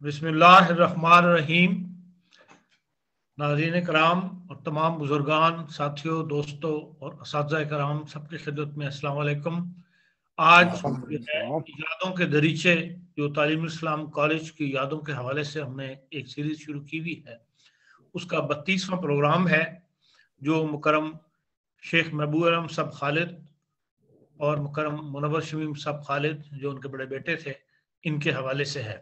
बिस्मिल्लाहिर्रहमानिर्रहीम। नाज़रीन कराम और तमाम बुजुर्गान, साथियों, दोस्तों और असातिज़ा कराम, सबकी खिदमत में अस्सलाम वालेकुम। आज जो है यादों के दरीचे, जो तालीम इस्लाम कॉलेज की यादों के हवाले से हमने एक सीरीज शुरू की हुई है, उसका 32वां प्रोग्राम है, जो मुकरम शेख महबूब आलम साहब खालिद और मुकरम मुनव्वर शमीम साहब खालिद, जो उनके बड़े बेटे थे, इनके हवाले से है।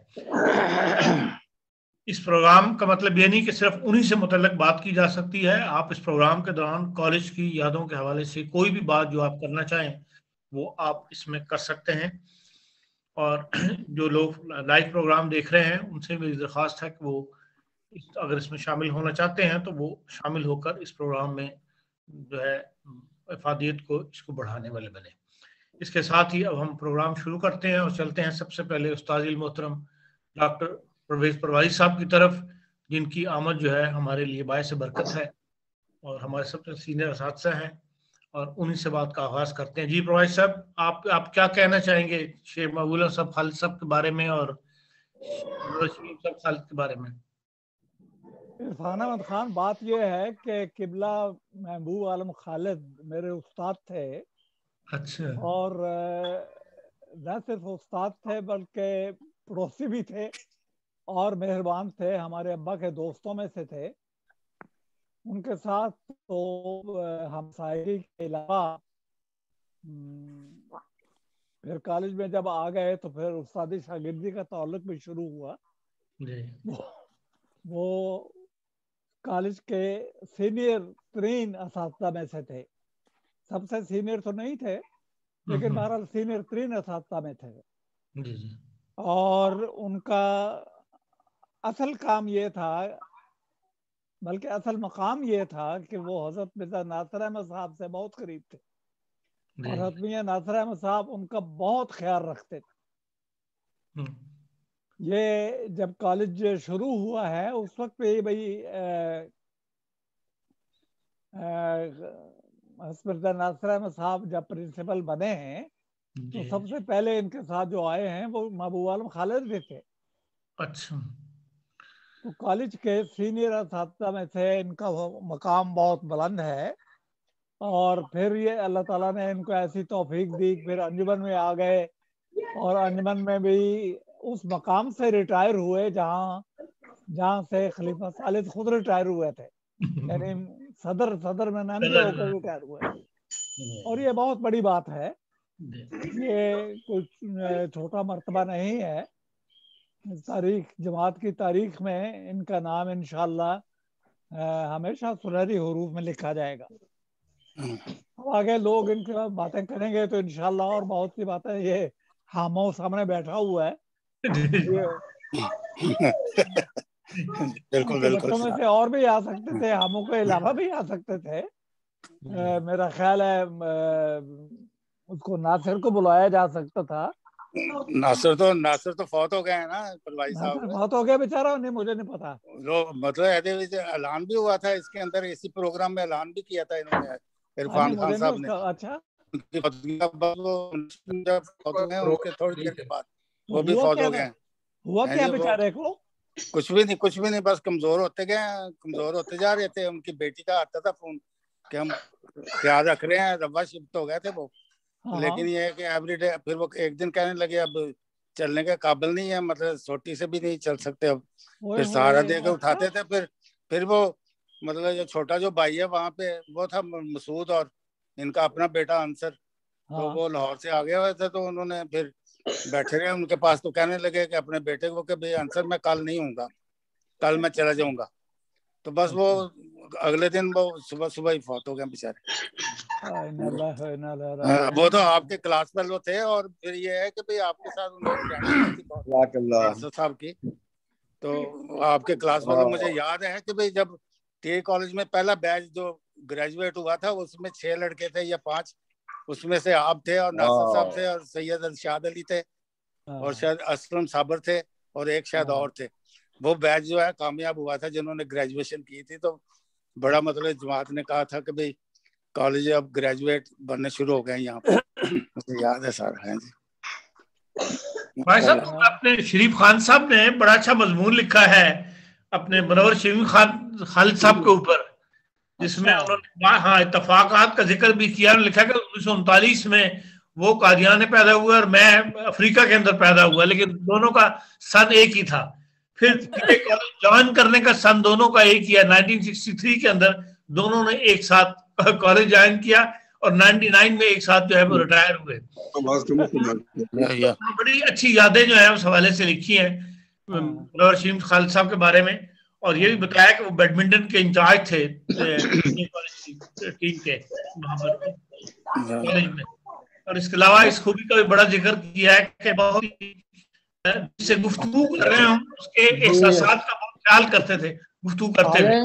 इस प्रोग्राम का मतलब ये नहीं कि सिर्फ उन्हीं से मुतल्लिक बात की जा सकती है। आप इस प्रोग्राम के दौरान कॉलेज की यादों के हवाले से कोई भी बात जो आप करना चाहें वो आप इसमें कर सकते हैं। और जो लोग लाइव प्रोग्राम देख रहे हैं उनसे मेरी दरख्वास्त है कि वो अगर इसमें शामिल होना चाहते हैं तो वो शामिल होकर इस प्रोग्राम में जो है इफादियत को इसको बढ़ाने वाले बने। इसके साथ ही अब हम प्रोग्राम शुरू करते हैं और चलते हैं सबसे पहले उस्ताद मोहतरम डॉक्टर परवेज परवारी साहब की तरफ, जिनकी आमद जो है हमारे लिए बायस बरकत है और हमारे सबसे सीनियर असातिज़ा हैं, और उन्हीं से बात का आगाज करते हैं। जी परवारी साहब, आप क्या कहना चाहेंगे शेख महबूब साहब खालिद साहब के बारे में और शमीम साहब खालिद के बारे में? इरफान अहमद खान, बात यह है कि किबला महबूब आलम खालिद मेरे उस्ताद थे। अच्छा। और न सिर्फ उस्ताद थे बल्कि पड़ोसी भी थे और मेहरबान थे, हमारे अब्बा के दोस्तों में से थे। उनके साथ तो हमसायगी के अलावा फिर कॉलेज में जब आ गए तो फिर उस्तादी शागिर्दी का ताल्लुक भी शुरू हुआ। जी। वो कॉलेज के सीनियर तरीन असातिज़ा में से थे। सबसे सीनियर तो नहीं थे, लेकिन बहरहाल सीनियर तरीन असातिज़ा में थे। जी जी। और उनका असल काम ये था, बल्कि असल मकाम ये था कि वो हज़रत मिर्ज़ा नासिर अहमद साहब से बहुत करीब थे और हज़रत मियां नासिर अहमद साहब उनका बहुत ख्याल रखते थे। ये जब कॉलेज शुरू हुआ है उस वक्त पे भाई मिर्ज़ा नासिर अहमद साहब जब प्रिंसिपल बने हैं तो सबसे पहले इनके साथ जो आए हैं वो महबूब आलम खालिद भी थे। अच्छा। तो कॉलेज के सीनियर असातिज़ा में से इनका मकाम बहुत बुलंद है। और फिर ये अल्लाह ताला ने इनको ऐसी तौफीक दी, फिर अंजुमन में आ गए और अंजुमन में भी उस मकाम से रिटायर हुए जहाँ से खलीफा सालिद खुद रिटायर हुए थे, यानी सदर में नामज़द होकर रिटायर हुए। और ये बहुत बड़ी बात है, ये कोई छोटा मर्तबा नहीं है। तारीख जमात की तारीख में इनका नाम इंशाअल्लाह हमेशा सुनहरी हरूफ में लिखा जाएगा। अब आगे लोग इनके बाद बातें करेंगे तो इंशाअल्लाह और बहुत सी बातें, ये हामो सामने बैठा हुआ है, बिल्कुल बिल्कुल बच्चों में से और भी आ सकते थे, हामो के अलावा भी आ सकते थे। मेरा ख्याल है उसको नासिर को बुलाया जा सकता था। नासिर तो फौत हो गए हैं ना परवारी साहब। फौत हो गया बेचारा, नहीं मुझे नहीं पता। मतलब ऐलान भी हुआ था इसके अंदर, इसी प्रोग्राम में ऐलान भी किया था इन्होंने, इरफान खान साहब ने। अच्छा, उनके थोड़ी देर के बाद वो भी फौत हो गए। हुआ क्या बेचारे को? कुछ भी नहीं, बस कमजोर होते गए, कमजोर होते जा रहे थे। उनकी बेटी का आता था फोन कि हम ख्याल रख रहे हैं, रब्बा शिफ्ट हो गए थे वो। लेकिन ये है कि एवरीडे फिर वो एक दिन कहने लगे अब चलने के काबिल नहीं है, मतलब छोटी से भी नहीं चल सकते अब। फिर सहारा दे के उठाते थे। फिर वो मतलब जो छोटा जो भाई है वहाँ पे वो था मसूद, और इनका अपना बेटा अंसर, तो वो लाहौर से आ गए हुए थे। तो उन्होंने फिर बैठे रहे उनके पास, तो कहने लगे कि अपने बेटे को कि भाई अंसर मैं कल नहीं हूँगा, कल मैं चला जाऊंगा। तो बस वो अगले दिन वो सुबह सुबह ही फौत हो गए बेचारे। वो तो आपके क्लास में वो थे। और फिर ये है कि भाई आपके साथ उनकी फ्रेंडशिप थी बहुत साहब की। तो आपके क्लास में तो मुझे याद है कि भाई जब टी कॉलेज में पहला बैच जो ग्रेजुएट हुआ था उसमें 6 लड़के थे या 5, उसमें से आप थे और नासिर साहब थे और सैयद अरशाद अली थे और शायद असलम साबर थे और एक शायद और थे। वो बैच जो है कामयाब हुआ था जिन्होंने ग्रेजुएशन की थी। तो बड़ा मतलब जमात ने कहा था कि भाई कॉलेज अब ग्रेजुएट बनने शुरू हो गए यहाँ पे। मुझे याद है सारा। है जी भाई साहब, आपने शरीफ खान साहब ने बड़ा अच्छा मजमून लिखा है अपने मुनव्वर शरीफ खान खालिद साहब के ऊपर, जिसमें उन्होंने हाँ इत्तफाकात का जिक्र भी किया। लिखा कि 1939 में वो कादियान में पैदा हुआ और मैं अफ्रीका के अंदर पैदा हुआ, लेकिन दोनों का सन एक ही था। फिर कॉलेज ज्वाइन करने का सन दोनों का एक ही है। 1963 के अंदर दोनों ने एक साथ कॉलेज ज्वाइन किया और 99 में एक साथ जो है वो रिटायर हुए। बड़ी अच्छी यादें जो है उस हवाले से लिखी हैं मुनव्वर शरीफ खालिद साहब के बारे में। और ये भी बताया कि वो बैडमिंटन के इंचार्ज थे टीम के वहां पर कॉलेज में। और इसके अलावा इस खूबी का भी बड़ा जिक्र किया है कि बहुत जिससे गुफ्तगू कर रहे हैं उसके एहसासात का बहुत ख्याल करते थे गुफ्तगू करते हुए।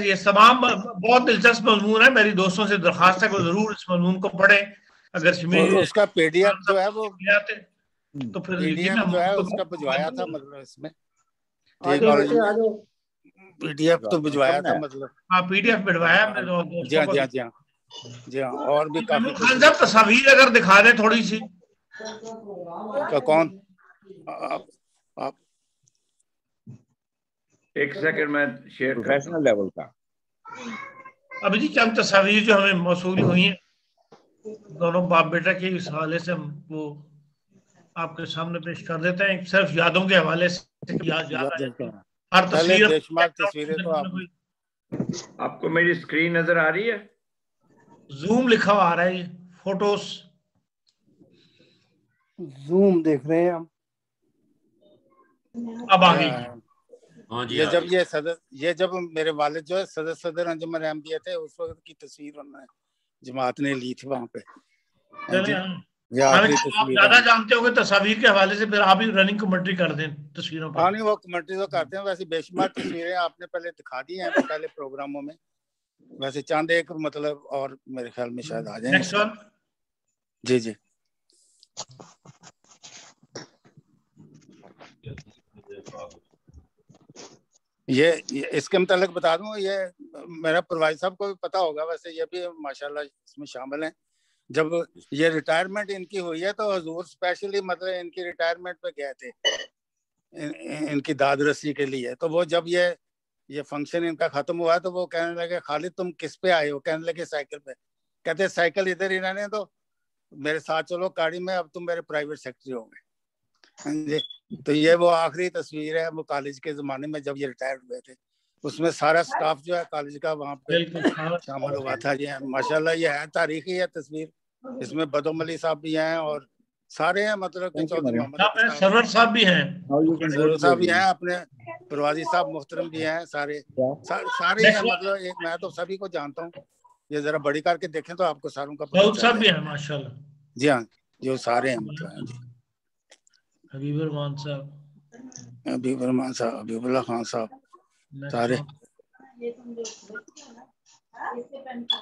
ये तमाम बहुत दिलचस्प मजमून है। मेरी दोस्तों से दरखास्त है कि जरूर इस मजमून को पढ़ें। अगर उसका पीडीएफ जो है वो तो फिर पीडीएफ जो है उसका भिजवाया था, मतलब इसमें पीडीएफ तो भिजवाया था, मतलब हाँ पीडीएफ भिजवाया। जी हाँ जी हाँ जी हाँ जी हाँ। और भी काफी खान साहब तस्वीर अगर दिखा दें थोड़ी सी। कौन आप एक सेकंड में शेयर प्रोफेशनल लेवल का अभी जी चंद तस्वीर जो हमें मौसूल हुई हैं दोनों बाप बेटा के इस हवाले से हम वो आपके सामने पेश कर देते हैं। सिर्फ यादों के हवाले से याद हर तस्वीर तस्वीरें तो आपको मेरी स्क्रीन नजर आ रही है? जूम लिखा हुआ आ रहा है, फोटोस जूम देख रहे हैं हम। अब आ गई। हाँ जी। ये जब मेरे वालिद जो है सदर अंजुमन अहमदिया थे उस वक्त की तस्वीर उन्होंने जमात ने ली थी वहां पे। आप ज्यादा जानते होंगे तस्वीर के हवाले से, फिर आप ही रनिंग कमेंट्री कर दें तस्वीरों पर। हाँ नहीं वो कमेंट्री तो करते हैं, वैसे बेशुमार तस्वीरें आपने पहले दिखा दी हैं पहले प्रोग्रामों में। वैसे चांद एक मतलब और मेरे ख्याल में शायद आ जाए। जी जी ये इसके मुतालिक बता दूं, ये मेरा परवाज साहब को भी पता होगा, वैसे ये भी माशाल्लाह इसमें शामिल हैं। जब ये रिटायरमेंट इनकी हुई है तो हजूर स्पेशली मतलब इनकी रिटायरमेंट पे गए थे इनकी दाद रसी के लिए। तो वो जब ये फंक्शन इनका खत्म हुआ तो वो कहने लगे खालिद तुम किस पे आए हो? कहने लगे साइकिल पे। कहते साइकिल इधर ही रहने तो मेरे साथ चलो गाड़ी में, अब तुम मेरे प्राइवेट सेक्रेटरी हो गए। तो ये वो आखिरी तस्वीर है वो कॉलेज के जमाने में जब ये रिटायर हुए थे। उसमें सारा स्टाफ जो है कॉलेज का वहाँ पे शामिल हुआ था। ये माशाल्लाह ये है तारीखी है तस्वीर। इसमें बदोम अली साहब भी हैं और सारे हैं, मतलब सरवर साहब भी हैं, सरवर साहब भी हैं, अपने परवाजी साहब मुहतरम भी हैं, सारे हैं। मतलब एक मैं तो सभी को जानता हूँ। ये जरा बड़ी करके देखें तो आपको सारों का पता सब भी हैं माशाल्लाह। जी हाँ जो सारे हैं मतलब जी। हबीब रहमान साहब, हबीबुल्लाह खान साहब, सारे।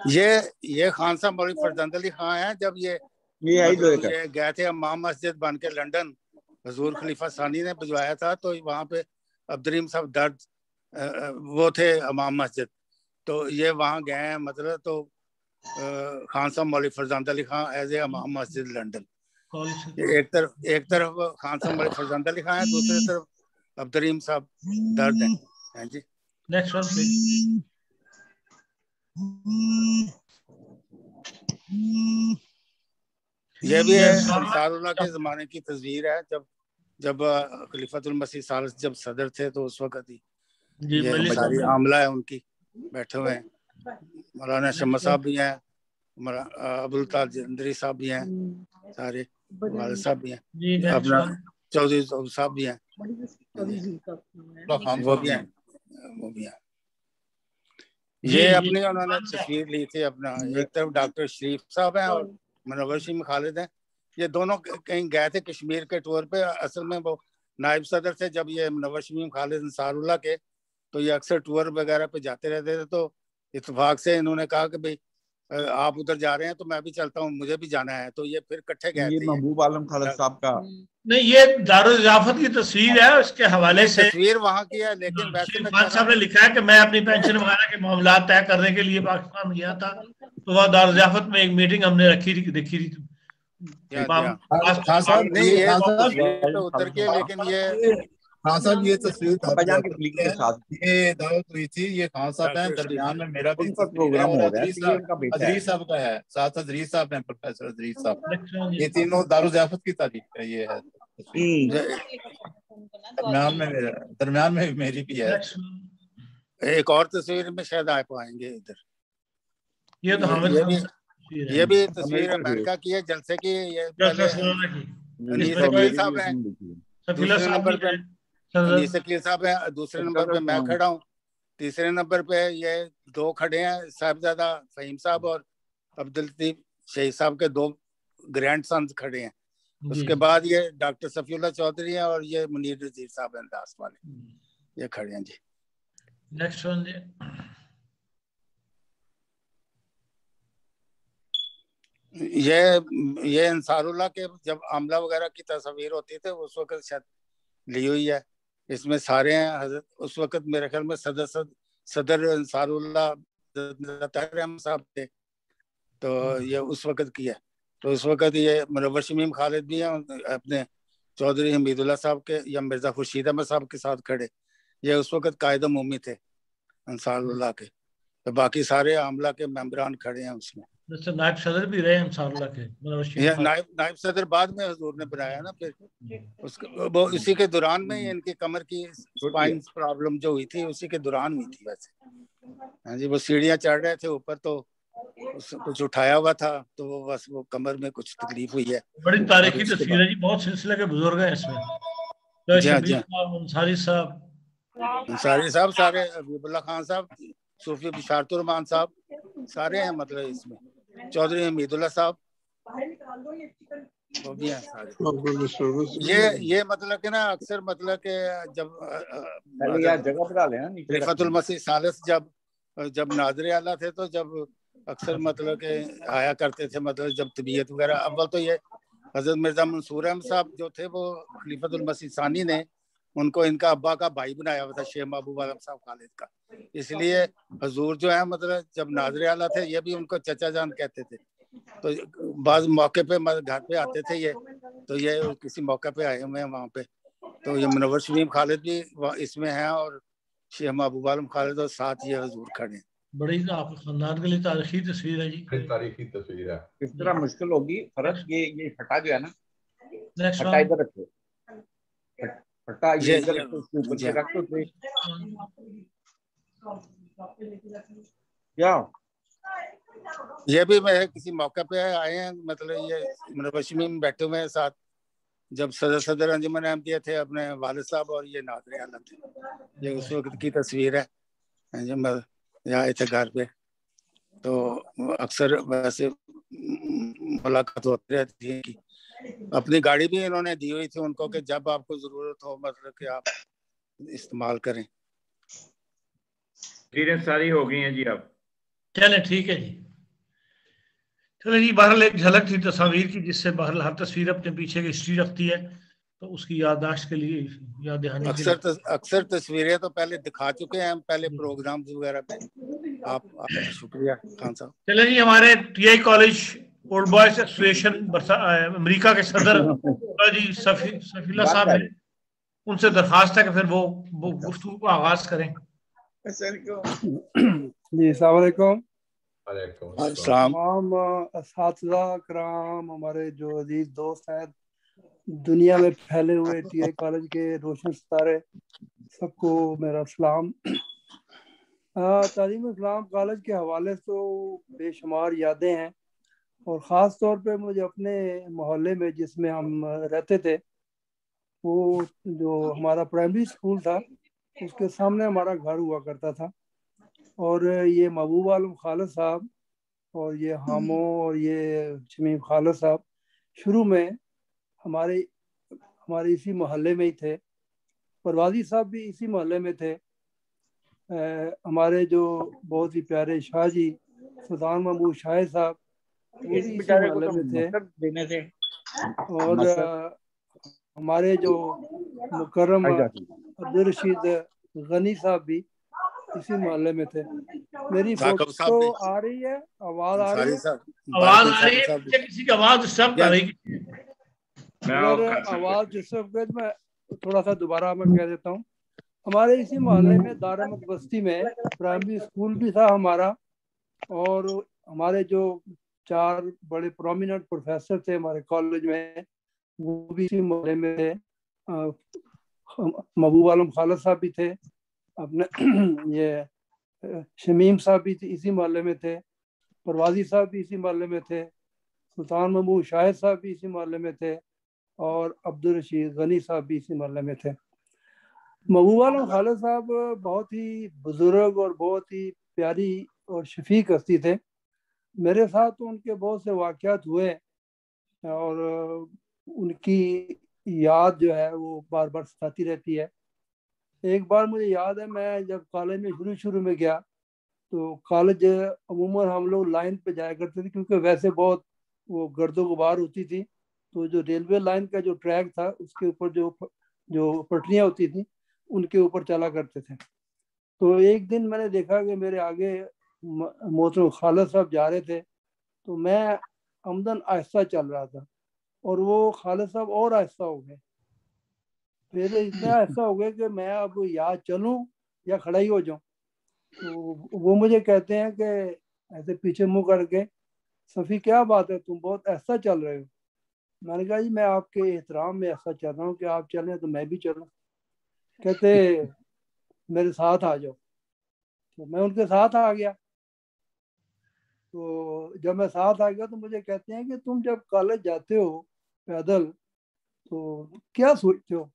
ये खान साहब मौलवी फरजंद अली खान है। जब ये गए थे इमाम मस्जिद बन के लंदन, हजूर खलीफा सानी ने भिजवाया था। तो वहाँ पे अब्दुर्रहीम साहब दर्द वो थे इमाम मस्जिद, तो ये वहाँ गए हैं मतलब। तो खान साहब मौलवी फरजंद अली खान एज ए इमाम मस्जिद लंदन। एक तरफ खान साहब मौलवी फरजंद अली खान है, दूसरी तरफ अब्दुर्रहीम साहब दर्द हैं जी। Next one please. ये भी है अंसारुल्लाह के जमाने की तस्वीर है। जब खलीफतुल मसीह सालिस जब सदर थे तो उस वक्त ही ये सारी आमला है उनकी बैठे हुए हैं। मौलाना शम्मा साहब भी हैं, अबुल ताज जंदरी साहब भी हैं, सारे वाले साहब भी हैं, अपना चौधरी साहब भी हैं, वो भी हैं। ये अपनी उन्होंने तस्वीर ली थी अपना। एक तरफ डॉक्टर शरीफ साहब हैं और मुनव्वर शरीफ खालिद हैं। ये दोनों कहीं गए थे कश्मीर के टूर पे। असल में वो नायब सदर थे जब ये मुनव्वर शरीफ खालिद अंसारुल्लाह के, तो ये अक्सर टूर वगैरह पे जाते रहते थे। तो इत्तेफाक से इन्होंने कहा कि भाई आप उधर जा रहे हैं तो मैं भी चलता हूँ, मुझे भी जाना है, तो ये फिर इकट्ठे गए ये थे। महबूब आलम खालिद साहब का नहीं, ये दारुल इजाफत की तस्वीर है, उसके हवाले से तस्वीर वहाँ की है, लेकिन वैसे मैं खान साहब ने लिखा है कि मैं अपनी पेंशन वगैरह के मामला तय करने के लिए पाकिस्तान गया था, तो वह दारुल इजाफत में एक मीटिंग हमने रखी थी, देखी थी। नहीं, ये तस्वीर तो उधर की है, लेकिन ये खान साहब ये तस्वीर अब्बाजान के क्लिक के साथ ये दावत हुई थी। ये खान साहब है, दरमियान में मेरा भी उनका प्रोग्राम हो रहा है, अदरीस साहब का है, साथ अदरीस साहब हैं, प्रोफेसर अदरीस साहब। ये तीनों दारुल ज़ियाफत की तारीख है। ये है दरमियान में मेरी भी है। एक और तस्वीर में शायद आ पाएंगे इधर। ये तो ये भी तस्वीर अमेरिका की है, जलसे की। ये पहले साहब है, दूसरे नंबर पे शकील साहब है, दूसरे नंबर पे मैं खड़ा हूँ, तीसरे नंबर पे ये दो खड़े हैं, साहिबजादा फहीम साहब और अब्दुल लतीफ शहीद साहब के दो ग्रैंड सन्स खड़े हैं। उसके बाद ये डॉक्टर सफीउल्लाह चौधरी हैं और ये मुनीर नजीर साहब हैं, दास वाले, ये खड़े हैं जी। नेक्स्ट वन जी। ये अंसारुल्लाह के जब आमला वगैरह की तस्वीर होती थी उस वक्त शायद ली हुई है। इसमें सारे हैं। उस वक्त मेरे ख्याल में सदर अंसारुल्लाह साहब थे, तो ये उस वक्त की है। तो उस वक्त ये मुनव्वर शमीम खालिद भी हैं अपने चौधरी हमीदुल्लाह साहब के या मिर्जा खुर्शीद अहमद साहब के साथ खड़े। ये उस वक्त कायद उम्मी थे अंसारुल्लाह के। तो बाकी सारे आमला के मेंबरान खड़े हैं उसमें। नायब सदर भी रहे अंसारुल्लाह के। नायब सदर बाद में हुजूर ने बनाया ना, फिर वो उसी के दौरान में इनकी कमर की स्पाइन प्रॉब्लम जो हुई थी उसी के दौरान हुई थी वैसे। हाँ जी, वो सीढ़ियाँ चढ़ रहे थे ऊपर, तो कुछ उठाया हुआ था, तो वो बस वो कमर में कुछ तकलीफ हुई है। बड़ी तारीखी तस्वीर है जी, बहुत सिलसिले के बुजुर्ग हैं इसमें। अंसारी साहब, सारे हबीबुल्लाह खान साहब, सूफी बिशारतुर रहमान साहब, सारे हैं मतलब इसमें। चौधरी हमीदुल्लाह साहब वो भी हैं सारे। ये मतलब कि ना अक्सर मतलब कि जब खलीफतुल मसीह सालिस जब नाज़िर आला थे, तो जब अक्सर मतलब के आया करते थे, मतलब जब तबीयत वगैरह। अव्वल तो ये हजरत मिर्जा मंसूर अहमद साहब जो थे वो खलीफतुल मसीह सानी ने उनको इनका अब्बा का भाई बनाया हुआ था, शेख महबूब आलम साहब खालिद का। इसलिए हजूर जो है मतलब जब नाज़िर आला थे ये भी उनको चचा जान कहते थे। तो बाज़ मौके पे घर पे आते थे ये, तो ये किसी मौके पे आए हुए हैं वहाँ पे। तो ये मुनव्वर शमीम खालिद भी इसमें है और शेख महबूब आलम खालिद, और साथ ये हजूर खड़े हैं। बड़ी आपके खानदान के लिए तारीखी तस्वीर है जी। तारीखी तस्वीर है। किस तरह मुश्किल होगी फर्क, ये फटा जो है ना, फटा इधर रखो, फटा ये इधर रखो, उसके ऊपर से रख दो। क्या ये भी मैं किसी मौके पे आए हैं, मतलब ये मुनव्वर शमीम बैठे हुए हैं साथ, जब सदर अंजुमन अहमदिया थे अपने वालिद साहब और ये नाज़िर आला थे। ये उस वक्त की तस्वीर है जब यहाँ आए थे घर पे। तो अक्सर वैसे मुलाकात होती रहती है कि अपनी गाड़ी भी इन्होंने दी हुई थी उनको कि जब आपको जरूरत हो मतलब कि आप इस्तेमाल करें। सारी हो गई हैं जी। आप चलें, ठीक है जी। चलो जी, बहरहाल एक झलक थी तस्वीर की, जिससे बहरहाल हर तस्वीर अपने पीछे की हिस्ट्री रखती है, तो उसकी याददाश्त के लिए, याद दहानी के लिए अक्सर तस्वीरें तो पहले दिखा चुके हैं हम पहले प्रोग्राम वगैरह पे। आप शुक्रिया खान साहब। चले जी, हमारे TI college old boys association America के सदर जी सफीला साहब हैं, उनसे दरखास्त है कि फिर वो गुफ्तगू को आगाज करें। जी अस्सलाम वालेकुम। तमाम असातिज़ा कराम, हमारे जो अजीज दोस्त हैं दुनिया में फैले हुए टीआई कॉलेज के रोशन सितारे, सबको मेरा सलाम। तालीम इस्लाम कॉलेज के हवाले से तो बेशुमार यादें हैं, और ख़ास तौर पे मुझे अपने मोहल्ले में जिसमें हम रहते थे, वो जो हमारा प्राइमरी स्कूल था उसके सामने हमारा घर हुआ करता था। और ये महबूब आलम खालिद साहब और ये हामो और ये शमीम खालिद साहब शुरू में हमारे इसी मोहल्ले में ही थे। परवाजी साहब भी इसी मोहल्ले में थे। हमारे जो बहुत ही प्यारे शाह जी सुल्तान महमूद शाहिद साहब वो भी इसी मोहल्ले में थे। और हमारे जो मुकर्रम अब्दुल रशीद गनी साहब भी इसी मोहल्ले में थे। मेरी फोटो आ रही है, आवाज आ रही है? आवाज आ रही है, किसी की आवाज डिस्टर्ब कर रही है। अगर आवाज डिस्टर्ब कर मैं थोड़ा सा दोबारा मैं कह देता हूँ। हमारे इसी मोहल्ले में दारमद बस्ती में प्राइमरी स्कूल भी था हमारा, और हमारे जो 4 बड़े प्रोमिनेंट प्रोफेसर थे हमारे कॉलेज में वो भी इसी मोहल्ले में थे। महबूब आलम खालिद साहब भी थे, अपने ये शमीम साहब भी इसी मोहल्ले में थे, परवाजी साहब भी इसी मोहल्ले में थे, सुल्तान महमूद शाहिद साहब भी इसी मोहल्ले में थे, और अब्दुल रशीद गनी साहब भी इसी मोहल्ले में थे। महबूब आलम खालिद साहब बहुत ही बुजुर्ग और बहुत ही प्यारी और शफीक हस्ती थे। मेरे साथ तो उनके बहुत से वाक़यात हुए और उनकी याद जो है वो बार बार सताती रहती है। एक बार मुझे याद है, मैं जब कॉलेज में शुरू में गया तो कॉलेज अमूमन हम लोग लाइन पे जाया करते थे, क्योंकि वैसे बहुत वो गर्दो गुबार होती थी। तो जो रेलवे लाइन का जो ट्रैक था उसके ऊपर जो पटरियाँ होती थी उनके ऊपर चला करते थे। तो एक दिन मैंने देखा कि मेरे आगे मोहतरम खालिद साहब जा रहे थे, तो मैं अमदन आहिस्ता चल रहा था और वो खालिद साहब और आहिस्ता हो गए। फिर इतना आहिस्ता हो गया कि मैं अब या चलूं या खड़ा ही हो जाऊं। तो वो मुझे कहते हैं कि ऐसे पीछे मुंह करके, सफ़ी क्या बात है, तुम बहुत ऐसा चल रहे हो। मैंने कहा जी मैं आपके एहतराम में ऐसा चल रहा हूँ कि आप चलें तो मैं भी चलूं। कहते मेरे साथ आ जाओ। तो मैं उनके साथ आ गया। तो जब मैं साथ आ गया तो मुझे कहते हैं कि तुम जब कॉलेज जाते हो पैदल तो क्या सोचते हो,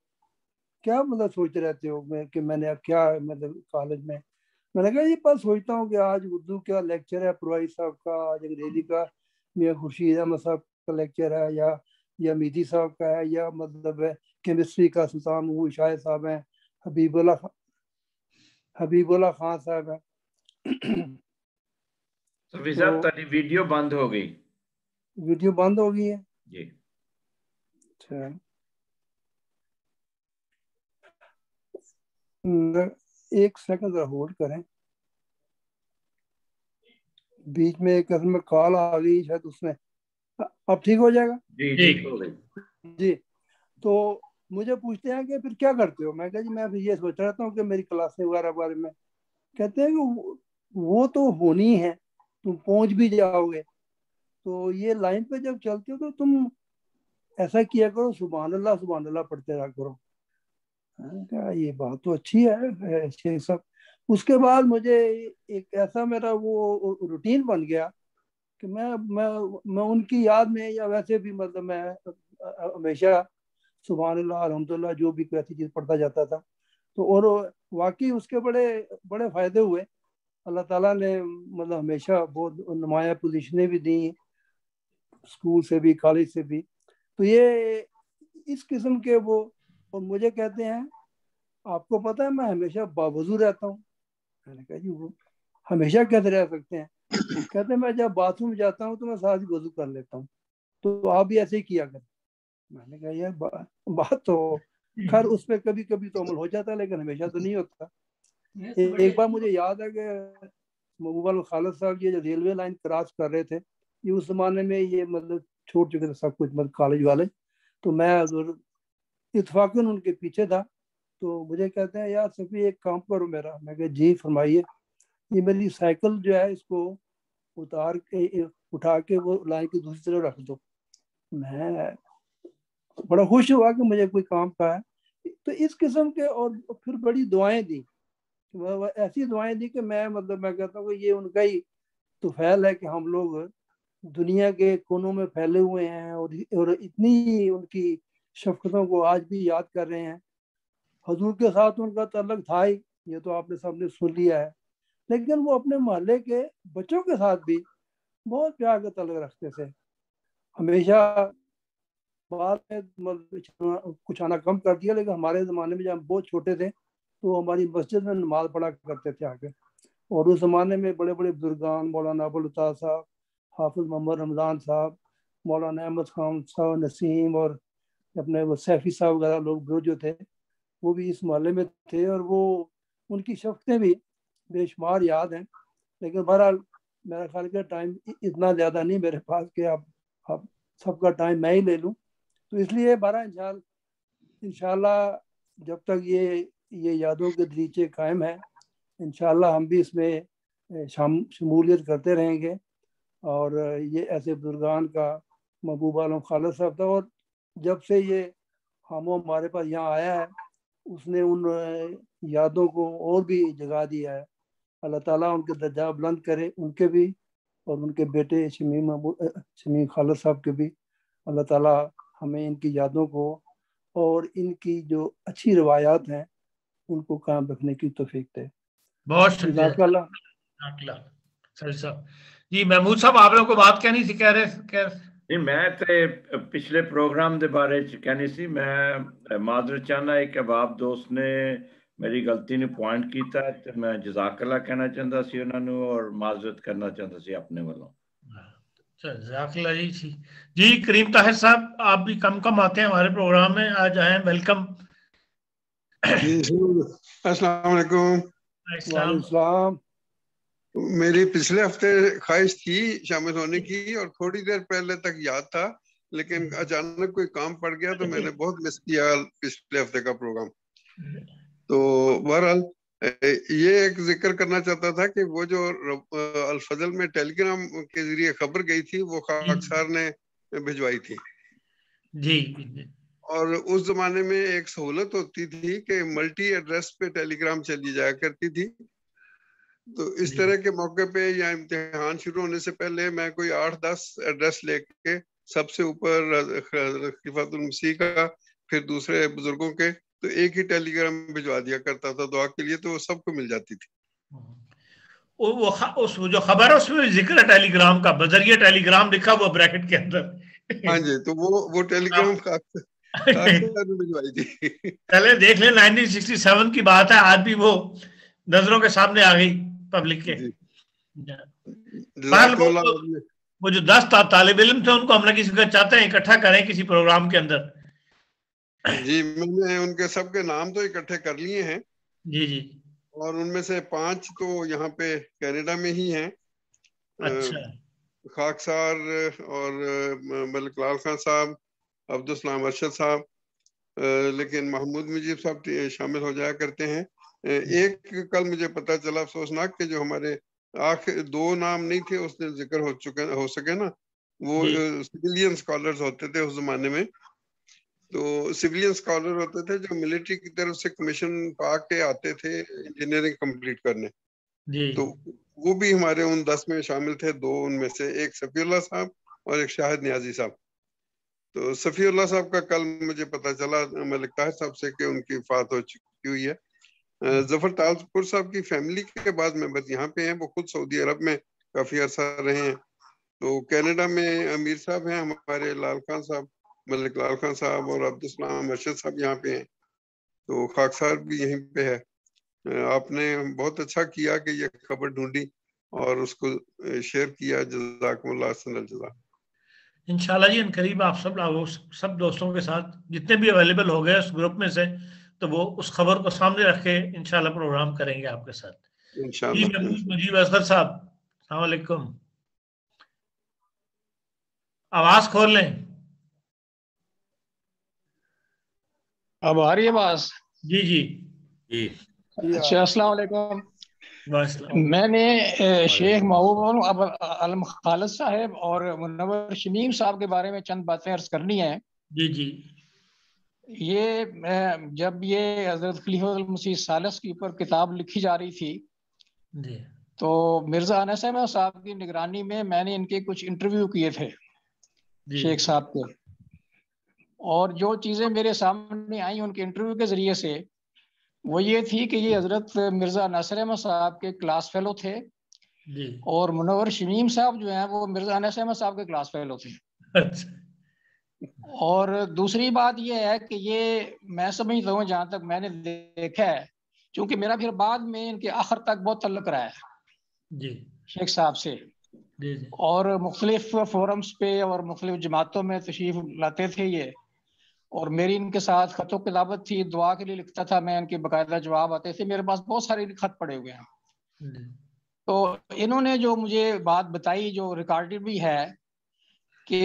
क्या मतलब सोचते रहते हो कि मैंने अब क्या मतलब कॉलेज में। मैंने कहा ये बस सोचता हूँ कि आज उर्दू का लेक्चर है परवाइज साहब का, आज अंग्रेजी का मियाँ खुर्शीद अहमद साहब का लेक्चर है, या मीदी साहब का है, या मतलब केमिस्ट्री का सुल्तान महमूद शाहिद साहब हैं, हबीबुल्ला खान साहब हैं। सफी साहब तारी वीडियो बंद हो गई। वीडियो बंद हो गई है जी। अच्छा, एक सेकंड होल्ड करें, बीच में एक असल में कॉल आ गई शायद, उसमें अब ठीक हो जाएगा। जी ठीक हो गई जी। तो मुझे पूछते हैं कि फिर क्या करते हो। मैं कहा जी मैं फिर ये सोच रहा हूँ कि मेरी क्लासें वगैरह बारे में। कहते हैं कि वो तो होनी है, तुम पहुंच भी जाओगे, तो ये लाइन पे जब चलते हो तो तुम ऐसा किया करो, सुभान अल्लाह पढ़ते रहा करो। क्या ये बात तो अच्छी है शेख साहब। उसके बाद मुझे एक ऐसा मेरा वो रूटीन बन गया कि मैं उनकी याद में या वैसे भी मतलब मैं हमेशा सुभान अल्लाह अल्हम्दुलिल्लाह जो भी कोई ऐसी चीज़ पढ़ता जाता था। तो और वाकई उसके बड़े बड़े फ़ायदे हुए। अल्लाह ताला ने मतलब हमेशा बहुत नुमाया पोजीशनें भी दी, स्कूल से भी कॉलेज से भी। तो ये इस किस्म के वो, और मुझे कहते हैं आपको पता है मैं हमेशा बावजू रहता हूँ। मैंने कहा जी वो हमेशा कैसे रह सकते हैं। कहते हैं मैं जब बाथरूम जाता हूँ तो मैं साथ ही वजू कर लेता हूँ, तो आप भी ऐसे ही किया करें। मैंने कहा यार बात तो खैर उस पर कभी कभी तो अमल हो जाता है, लेकिन हमेशा तो नहीं होता। एक बार मुझे याद है कि महबूब आलम खालिद साहब ये जो रेलवे लाइन क्रॉस कर रहे थे, ये उस जमाने में ये मतलब छोड़ चुके थे सब कुछ, मतलब कॉलेज वाले। तो मैं इत्फाकन उनके पीछे था। तो मुझे कहते हैं यार सफ़ी एक काम करो मेरा। मैं कहा जी फरमाइए। ये मेरी साइकिल जो है इसको उठा के वो लाइन की दूसरी तरफ रख दो। मैं बड़ा खुश हुआ कि मुझे कोई काम का है। तो इस किस्म के, और फिर बड़ी दुआएं दी, ऐसी दुआएं दी कि मैं कहता हूँ कि ये उनका ही तो फैल है कि हम लोग दुनिया के कोनों में फैले हुए हैं और इतनी उनकी शफ़क़तों को आज भी याद कर रहे हैं। हजूर के साथ उनका तल्लुक था ही, ये तो आपने सबने सुन लिया है, लेकिन वो अपने मोहल्ले के बच्चों के साथ भी बहुत प्यार का तल्लुक रखते थे। हमेशा बाद में कुछ आना कम कर दिया, लेकिन हमारे ज़माने में जब हम बहुत छोटे थे तो हमारी मस्जिद में नमाज पढ़ा करते थे आके। और उस ज़माने में बड़े बड़े बुजुर्गान, मौलाना अबुल अता साहब, हाफिज मोहम्मद रमज़ान साहब, मौलाना अहमद खान साहब नसीम, और अपने वो सैफी साहब वगैरह लोग जो थे वो भी इस मोहल्ले में थे, और वो उनकी शफ़क़तें भी बेशुमार याद हैं। लेकिन बहरहाल मेरा ख्याल का टाइम इतना ज़्यादा नहीं मेरे पास कि आप सबका टाइम मैं ही ले लूँ। तो इसलिए बहरहाल इंशाल्लाह जब तक ये यादों के दरीचे कायम है, इंशाल्लाह हम भी इसमें शमूलियत करते रहेंगे। और ये ऐसे बुजुर्गान का महबूब आलम खालिद साहब था, और जब से ये हमारे पास यहाँ आया है उसने उन यादों को और भी जगा दिया है। अल्लाह ताला उनके दर्जा बुलंद करे, उनके भी और उनके बेटे शमीम खालिद साहब के भी। अल्लाह ताला हमें इनकी यादों को और इनकी जो अच्छी रवायात हैं उनको कायम रखने की तौफीक दे। बहुत शुक्रिया जी। महमूद साहब आप लोगों को बात कहनी थी, कह रहे नहीं, मैं तो पिछले प्रोग्राम के बारे कहनी सी। मैं माजरत चाहना है कि आप दोस्त ने मेरी गलती ने पॉइंट किया, तो मैं जज़ाकल्लाह कहना चाहता सी उन्होंने और माजरत करना चाहता सी अपने वालों। जज़ाकल्लाह जी। करीम ताहिर साहब आप भी कम आते हैं हमारे प्रोग्राम में, आज आए, वेलकम। अस्सलाम वालेकुम। मेरी पिछले हफ्ते ख्वाहिश थी शामिल होने की और थोड़ी देर पहले तक याद था, लेकिन अचानक कोई काम पड़ गया तो मैंने बहुत मिस किया पिछले हफ्ते का प्रोग्राम। तो बहरहाल ये एक जिक्र करना चाहता था कि वो जो अल फजल में टेलीग्राम के जरिए खबर गई थी वो खाकसार ने भिजवाई थी जी। और उस जमाने में एक सहूलत होती थी कि मल्टी एड्रेस पे टेलीग्राम चली जाया करती थी। तो इस तरह के मौके पे या इम्तिहान शुरू होने से पहले मैं कोई 8-10 एड्रेस लेके सबसे ऊपर खलीफातुल मसीह का, फिर दूसरे बुजुर्गों के, तो एक ही टेलीग्राम भिजवा दिया करता था दुआ के लिए, तो वो सबको मिल जाती थी। उस जो खबर है उसमें जिक्र है टेलीग्राम का, बजरिया टेलीग्राम लिखा हुआ ब्रैकेट के अंदर। हाँ जी, तो वो टेलीग्राम भिजवाई थी। पहले देख ले, 1967 की बात है, आज भी वो नजरों के सामने आ गई पब्लिक के। वो जो 10 तालिब इल्म थे उनको हमने किसी का चाहते हैं इकट्ठा करें किसी प्रोग्राम के अंदर। जी, मैंने उनके सबके नाम तो इकट्ठे कर लिए हैं जी। और उनमें से 5 तो यहाँ पे कनाडा में ही हैं। अच्छा। खाकसार और मलिक लाल खान साहब, अब्दुल सलाम अरशद साहब, लेकिन महमूद मुजीब साहब शामिल हो जाया करते हैं। एक कल मुझे पता चला अफसोसनाक कि जो हमारे आखिर 2 नाम नहीं थे उसने जिक्र हो सके ना, वो सिविलियन स्कॉलर्स होते थे उस जमाने में। तो सिविलियन स्कॉलर होते थे जो मिलिट्री की तरफ से कमीशन पा के आते थे इंजीनियरिंग कंप्लीट करने। तो वो भी हमारे उन 10 में शामिल थे। 2 उनमें से, एक सफीउल्लाह साहब और एक शाहिद नियाजी साहब। तो सफीउल्लाह साहब का कल मुझे पता चला मलिक ताहिर साहब से कि उनकी वफात हो चुकी हुई है। जफर ताजपुर साहब की फैमिली के बाद मेंबर यहाँ पे हैं, वो खुद सऊदी अरब में काफी अरसा रहे हैं। तो कनाडा में अमीर साहब हैं हमारे, लाल खान साहब, मलिक लाल खान साहब और अब्दुल सलाम अरशद साहब यहाँ पे हैं। तो खाकसार भी यहीं पे है। आपने बहुत अच्छा किया कि ये खबर ढूंढी और उसको शेयर किया। जज़ाकुमुल्लाह अहसनल जज़ा। इंशाल्लाह जी करीब आप सब दोस्तों के साथ जितने भी अवेलेबल हो गए उस ग्रुप में से, तो वो उस खबर को सामने रख के इंशाल्लाह प्रोग्राम करेंगे आपके साथ। इंशाल्लाह। मुजीब असगर साहब, अस्सलाम वालेकुम, आवाज खोल लें। अब आ रही है आवाज? जी जी जी। अच्छा, अस्सलाम वालेकुम। मैंने शेख महबूब आलम खालिद साहब और मुनव्वर शमीम साहब के बारे में चंद बातें अर्ज करनी है। जी जी। ये जब ये हजरत खलीफातुल मसीह सालिस के ऊपर किताब लिखी जा रही थी जी, तो मिर्जा अनस अहमद साहब की निगरानी में मैंने इनके कुछ इंटरव्यू किए थे शेख साहब के, और जो चीज़ें मेरे सामने आई उनके इंटरव्यू के जरिए से वो ये थी कि ये हजरत मिर्जा नसर अहमद साहब के क्लास फेलो थे जी। और मुनव्वर शमीम साहब जो हैं वो मिर्जा अनस अहमद साहब के क्लास फेलो थे। और दूसरी बात ये है कि ये मैं समझता हूँ, जहाँ तक मैंने देखा है, क्योंकि मेरा फिर बाद में इनके आखिर तक बहुत तल्लुक रहा है, जी शेख साहब से, और मुख्तलिफ फोरम्स पे और मुख्तलिफ जमातों में तशरीफ लाते थे ये, और मेरी इनके साथ खतों किताबत थी, दुआ के लिए लिखता था मैं, इनके बाकायदा जवाब आते थे, मेरे पास बहुत सारे खत पड़े हुए हैं। तो इन्होंने जो मुझे बात बताई, जो रिकॉर्डेड भी है, कि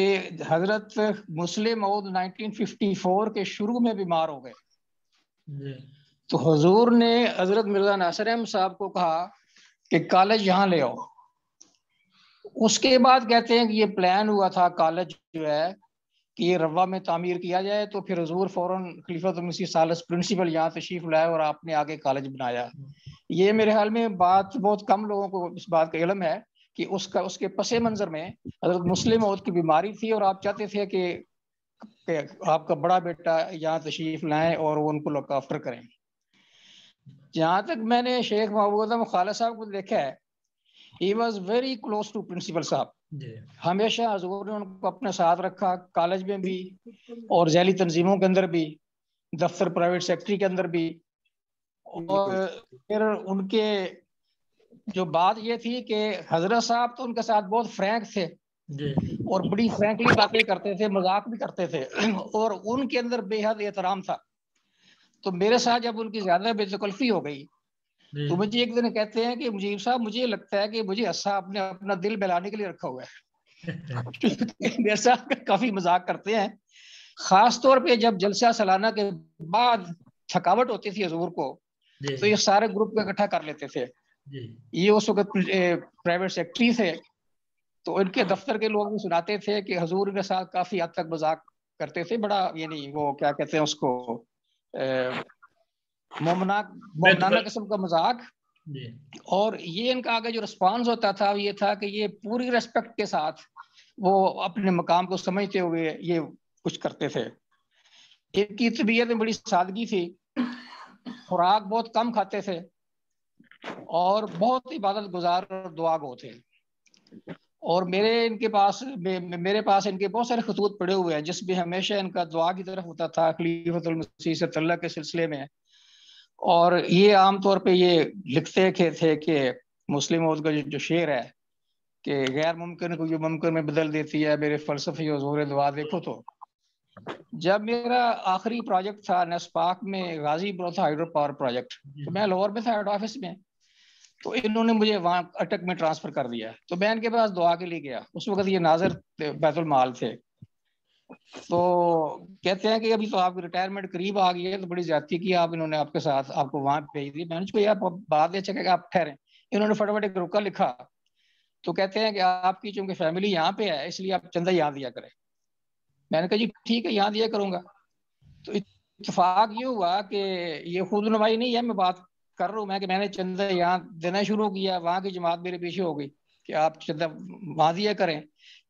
हजरत मुस्लिम मऊद 1954 के शुरू में बीमार हो गए, तो हुजूर ने हजरत मिर्जा नासिर अहमद साहब को कहा कि कॉलेज यहाँ ले आओ। उसके बाद कहते हैं कि ये प्लान हुआ था कॉलेज जो है कि ये रवा में तामीर किया जाए, तो फिर हुजूर फौरन खलीफतुल मसीह सालिस प्रिंसिपल यहाँ तशरीफ लाए और आपने आगे कॉलेज बनाया। ये मेरे ख्याल में बात बहुत कम लोगों को इस बात का इल्म है कि उसके पसे मंजर में हजरत मुस्लिम मौत की बीमारी थी और आप चाहते थे कि आपका बड़ा बेटा यहाँ तशरीफ लाएं और वो उनको लुक आफ्टर करें। जहाँ तक मैंने शेख महबूब खालिद साहब को देखा है, he was very close to principal साहब। हमेशा हुजूर ने उनको अपने साथ रखा, कॉलेज में भी और जैली तंजीमों के अंदर भी, दफ्तर प्राइवेट सेक्रेटरी के अंदर भी। और फिर उनके जो बात ये थी कि हजरत साहब तो उनके साथ बहुत फ्रैंक थे और बड़ी फ्रैंकली बातें करते थे, मजाक भी करते थे, और उनके अंदर बेहद एहतराम था। तो मेरे साथ जब उनकी ज्यादा बेतकल्फी हो गई तो मुझे एक दिन कहते हैं कि मुजीब साहब, मुझे लगता है कि मुझे अस्सा आपने अपना दिल बहलाने के लिए रखा हुआ है। मेरे साथ काफी मजाक करते हैं, खास तौर पे जब जलसा सालाना के बाद थकावट होती थी हुजूर को, तो ये सारे ग्रुप को इकट्ठा कर लेते थे। ये उस वक्त प्राइवेट सेक्रेटरी थे, तो इनके दफ्तर के लोग भी सुनाते थे कि हुजूर के साथ काफी हद तक मजाक करते थे, बड़ा यानी वो क्या कहते हैं उसको, मोमनाना किस्म का मजाक। और ये इनका आगे जो रिस्पांस होता था ये था कि ये पूरी रेस्पेक्ट के साथ वो अपने मकाम को समझते हुए ये कुछ करते थे। इनकी तबीयत में बड़ी सादगी थी, खुराक बहुत कम खाते थे और बहुत इबादत गुजार और दुआ गो थे। और मेरे पास इनके बहुत सारे खतूत पड़े हुए हैं जिसमें हमेशा इनका दुआ की तरफ होता था खलीफतुल मसीह से तल्लुक़ के सिलसिले में। और ये आमतौर पे ये लिखते थे कि मुस्लिम मौत का जो शेर है कि गैर मुमकिन को जो मुमकिन में बदल देती है, मेरे फलसफे और ज़ोर दुआ देखो। तो जब मेरा आखिरी प्रोजेक्ट था नेस्पाक में, गाजीपुर था हाइड्रो पावर प्रोजेक्ट, तो मैं लाहौर में था हेड ऑफिस में, तो इन्होंने मुझे वहाँ अटक में ट्रांसफर कर दिया। तो मैं इनके पास दुआ के लिए गया, उस वक्त ये नाज़िर बैतुल माल थे। तो कहते हैं कि अभी तो आपकी रिटायरमेंट करीब आ गई है, तो बड़ी ज्यादती की आप, इन्होंने आपके साथ आपको वहां भेज दी। मैंने उसको यार बात ये चलेगा, आप ठहरे। इन्होंने फटाफट एक रुका लिखा, तो कहते हैं कि आपकी चूंकि फैमिली यहाँ पे है इसलिए आप चंदा यहाँ दिया करें। मैंने कहा जी ठीक है, यहाँ दिया करूंगा। तो इत्तेफाक ये हुआ कि ये खुद नुमाई नहीं है मैं बात कर रहा हूँ मैं, कि मैंने चंदा यहाँ देना शुरू किया, वहाँ की जमात मेरे पीछे हो गई कि आप चंदा वहां दिया करें।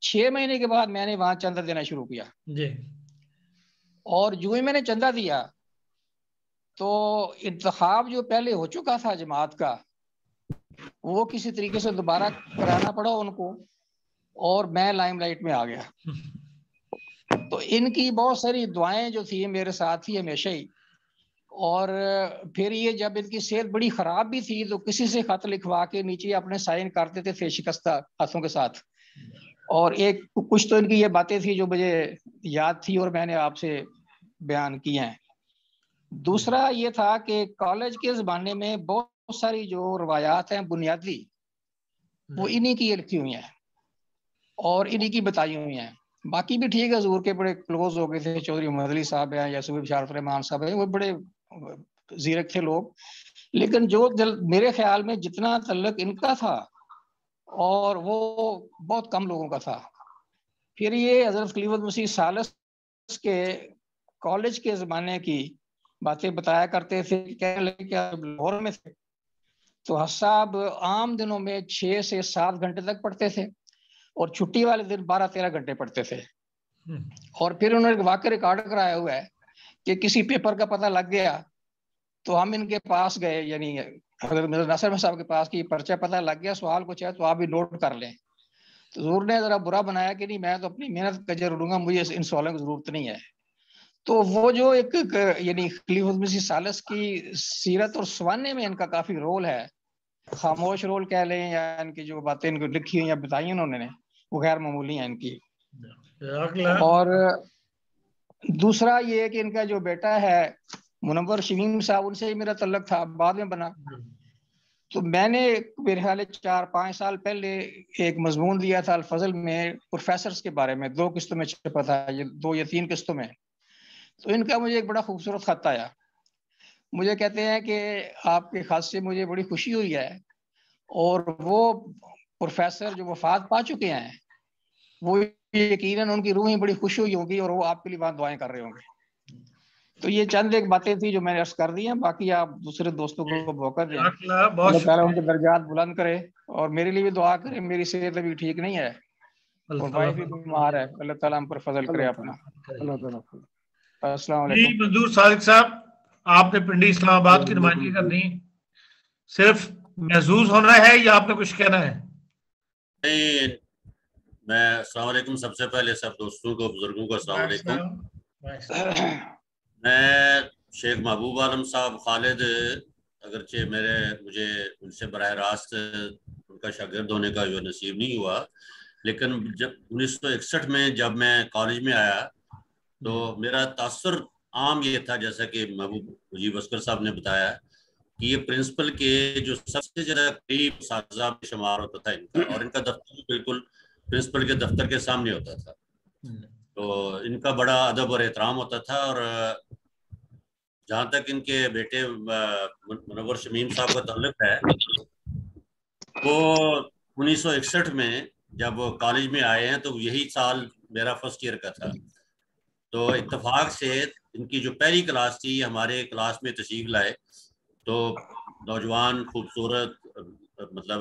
6 महीने के बाद मैंने वहां चंदा देना शुरू किया जी। और जो ही मैंने चंदा दिया तो इंतखाब जो पहले हो चुका था जमात का, वो किसी तरीके से दोबारा कराना पड़ा उनको, और मैं लाइमलाइट में आ गया। तो इनकी बहुत सारी दुआएं जो थी मेरे साथ थी हमेशा ही। और फिर ये जब इनकी सेहत बड़ी खराब भी थी तो किसी से खत लिखवा के नीचे अपने साइन कर देते थे शिकस्ता हाथों के साथ। और एक कुछ तो इनकी ये बातें थी जो मुझे याद थी और मैंने आपसे बयान की हैं। दूसरा ये था कि कॉलेज के ज़माने में बहुत सारी जो रवायात हैं बुनियादी, वो इन्हीं की लिखी हुई हैं और इन्हीं की बताई हुई हैं। बाकी भी ठीक है, हुजूर के बड़े क्लोज हो गए थे, चौधरी मोहम्मद अली साहब हैं या सूबी बिशारत रहमान साहब हैं, वो बड़े जीरक थे लोग। लेकिन जो मेरे ख्याल में जितना तल्लुक इनका था और वो बहुत कम लोगों का था। फिर ये हजरत खलीफतुल मसीह सालिस के कॉलेज के ज़माने की बातें बताया करते थे। कहने लगे कि आप लाहौर में थे तो हसाब आम दिनों में 6 से 7 घंटे तक पढ़ते थे और छुट्टी वाले दिन 12-13 घंटे पढ़ते थे। और फिर उन्होंने एक वाकई रिकॉर्ड कराया हुआ है कि किसी पेपर का पता लग गया तो हम इनके पास गए, यानी हजरत मिर्जा नासिर साहब के पास, कि पर्चा पता लग गया, सवाल कुछ है तो आप भी नोट कर लें। तो हुजूर ने जरा बुरा बनाया कि नहीं, मैं तो अपनी मेहनत का जरूर लूंगा, मुझे इन सवालों की जरूरत नहीं है। तो वो जो एक यानी खलीफतुल मसीह सालिस की सीरत और सवाने में इनका काफी रोल है, खामोश रोल कह लें या इनकी जो बातें इनको लिखी हुई या बताई उन्होंने वो गैर मामूली है इनकी। और दूसरा ये है कि इनका जो बेटा है मुनव्वर शमीम साहब, उनसे ही मेरा तल्लक था, बाद में बना। तो मैंने मेरे ख्याल 4-5 साल पहले एक मजमून दिया था अल-फज़ल में प्रोफेसर के बारे में, 2 किस्तों में छपा था, ये 2 या 3 किस्तों में। तो इनका मुझे एक बड़ा खूबसूरत खत आया। मुझे कहते हैं कि आपके खत से मुझे बड़ी खुशी हुई है, और वो प्रोफेसर जो वफात पा चुके हैं वो यकीनन उनकी रूह ही बड़ी खुश हुई होगी और वो आपके लिए वहां दुआएं कर रहे होंगे। तो ये चंद एक बातें थी जो मैंने अर्ज कर दी हैं, बाकी आप दूसरे दोस्तों को मौका दें। अल्लाह ताला उनके दर्जात बुलंद करे, और मेरे लिए भी दुआ करें। मेरी सेहत अभी ठीक नहीं है और वाइफ भी बीमार है। अल्लाह ताला हम पर फजल करे अपना। अस्सलाम वालेकुम। मंजूर सादिक साहब, आपने पिंडी इस्लामाबाद की नुमाइंदगी करनी, सिर्फ महसूस होना है या आपने कुछ कहना है? नहीं, मैं अस्सलाम वालेकुम, सबसे पहले सब दोस्तों को, बुजुर्गों को अस्सलाम वालेकुम। मैं शेख महबूब आलम साहब खालिद, अगरचे मुझे उनसे बराह रास्त उनका शागिर्द होने का जो नसीब नहीं हुआ, लेकिन जब 1961 में जब मैं कॉलेज में आया तो मेरा तासुर आम ये था, जैसा कि महबूब मुजीब अस्कर साहब ने बताया, कि ये प्रिंसिपल के जो सबसे ज़्यादा करीब साथी में शुमार होता था इनका, और इनका दफ्तर बिल्कुल प्रिंसिपल के दफ्तर के सामने होता था। तो इनका बड़ा अदब और एहतराम होता था। और जहाँ तक इनके बेटे मुनव्वर शमीम साहब का ताल्लुक है, वो 1961 में जब कॉलेज में आए हैं तो यही साल मेरा फर्स्ट ईयर का था। तो इत्तेफाक से इनकी जो पहली क्लास थी, हमारे क्लास में तशरीफ लाए। तो नौजवान खूबसूरत, मतलब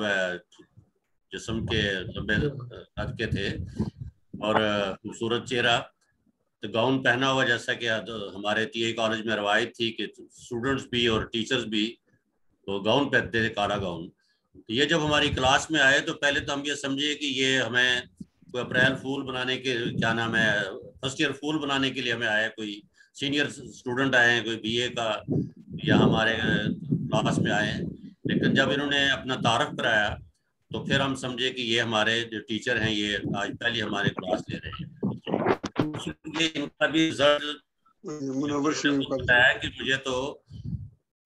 जिस्म के लंबे कद के थे और खूबसूरत चेहरा, तो गाउन पहना हुआ, जैसा कि हमारे टीए कॉलेज में रवायत थी कि स्टूडेंट्स भी और टीचर्स भी तो गाउन पहनते थे, काला गाउन। तो ये जब हमारी क्लास में आए तो पहले तो हम ये समझे कि ये हमें कोई अप्रैल फूल बनाने के, क्या नाम है, फर्स्ट ईयर फूल बनाने के लिए हमें आया, कोई सीनियर स्टूडेंट आए हैं, कोई बीए का या हमारे क्लास में आए हैं। लेकिन जब इन्होंने अपना तारफ कराया तो फिर हम समझे कि ये हमारे जो टीचर हैं, ये आज पहले हमारे क्लास ले रहे हैं। इनका भी रिजल्ट बताया कि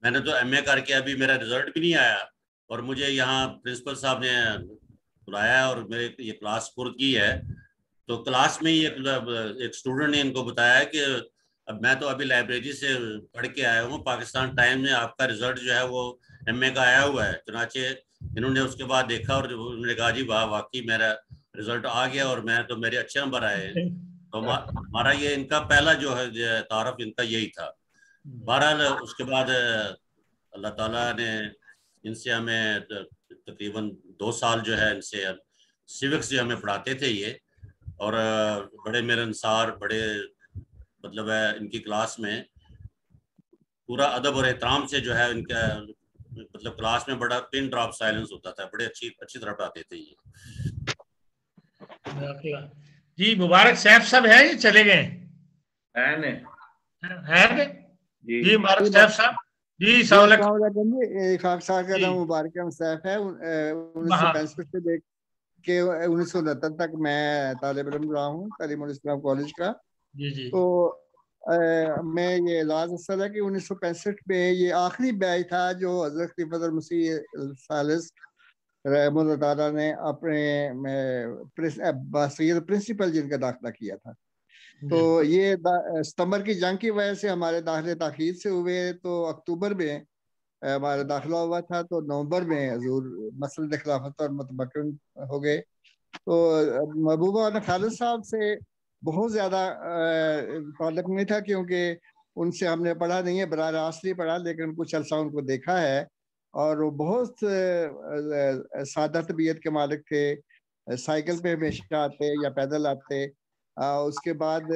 मैंने तो एमए करके अभी मेरा रिजल्ट भी नहीं आया, और मुझे यहाँ प्रिंसिपल साहब ने बुलाया और मेरे ये क्लास पुर की है। तो क्लास में ही एक स्टूडेंट ने इनको बताया कि अब मैं तो अभी लाइब्रेरी से पढ़ के आया हूँ, पाकिस्तान टाइम में आपका रिजल्ट जो है वो एमए का आया हुआ है। चुनाचे इन्होंने उसके बाद देखा और उन्होंने कहा जी वाह, वाकई मेरा रिजल्ट आ गया और मैं तो मेरे अच्छे नंबर आए हैं। तो हमारा ये इनका पहला जो है तारफ इनका यही था। बहरहाल उसके बाद अल्लाह ताला ने इनसे हमें तकरीबन 2 साल जो है इनसे सिविक्स जो हमें पढ़ाते थे ये, और बड़े मिलनसार, बड़े मतलब है इनकी क्लास में पूरा अदब और एहतराम से जो है इनका मतलब क्लास में बड़ा पिन ड्रॉप साइलेंस होता था, बड़े अच्छी तरह पढ़ाते थे ये। जी मुबारक सैफ साहब है ये चले गए हैं? जी मुबारक सैफ साहब जी, खाक साहब का नाम मुबारक सैफ है। 1965 से देख के 1969 तक मैं तालिब इल्म रहा हूँ तालीमुल इस्लाम कॉलेज का। जी। तो मैं ये लाज असल है कि 1965 में ये आखिरी बैच था जो हज़रत खलीफत मसीह सालिस रहमतुल्लाह ताला ने अपने प्रिंसिपल जिनका दाखिला किया था। तो ये सितंबर की जंग की वजह से हमारे दाखिले ताखीर से हुए, तो अक्टूबर में हमारा दाखिला हुआ था, तो नवंबर में हजूर मसलद खिलाफत और मुतमक्किन हो गए। तो महबूबा और खालिद साहब से बहुत ज़्यादा ताल्लुक नहीं था, क्योंकि उनसे हमने पढ़ा नहीं है, बराह रास्त नहीं पढ़ा, लेकिन कुछ अर्सा उनको देखा है। और वो बहुत सादा तबीयत के मालिक थे, साइकिल पे हमेशा आते या पैदल आते। उसके बाद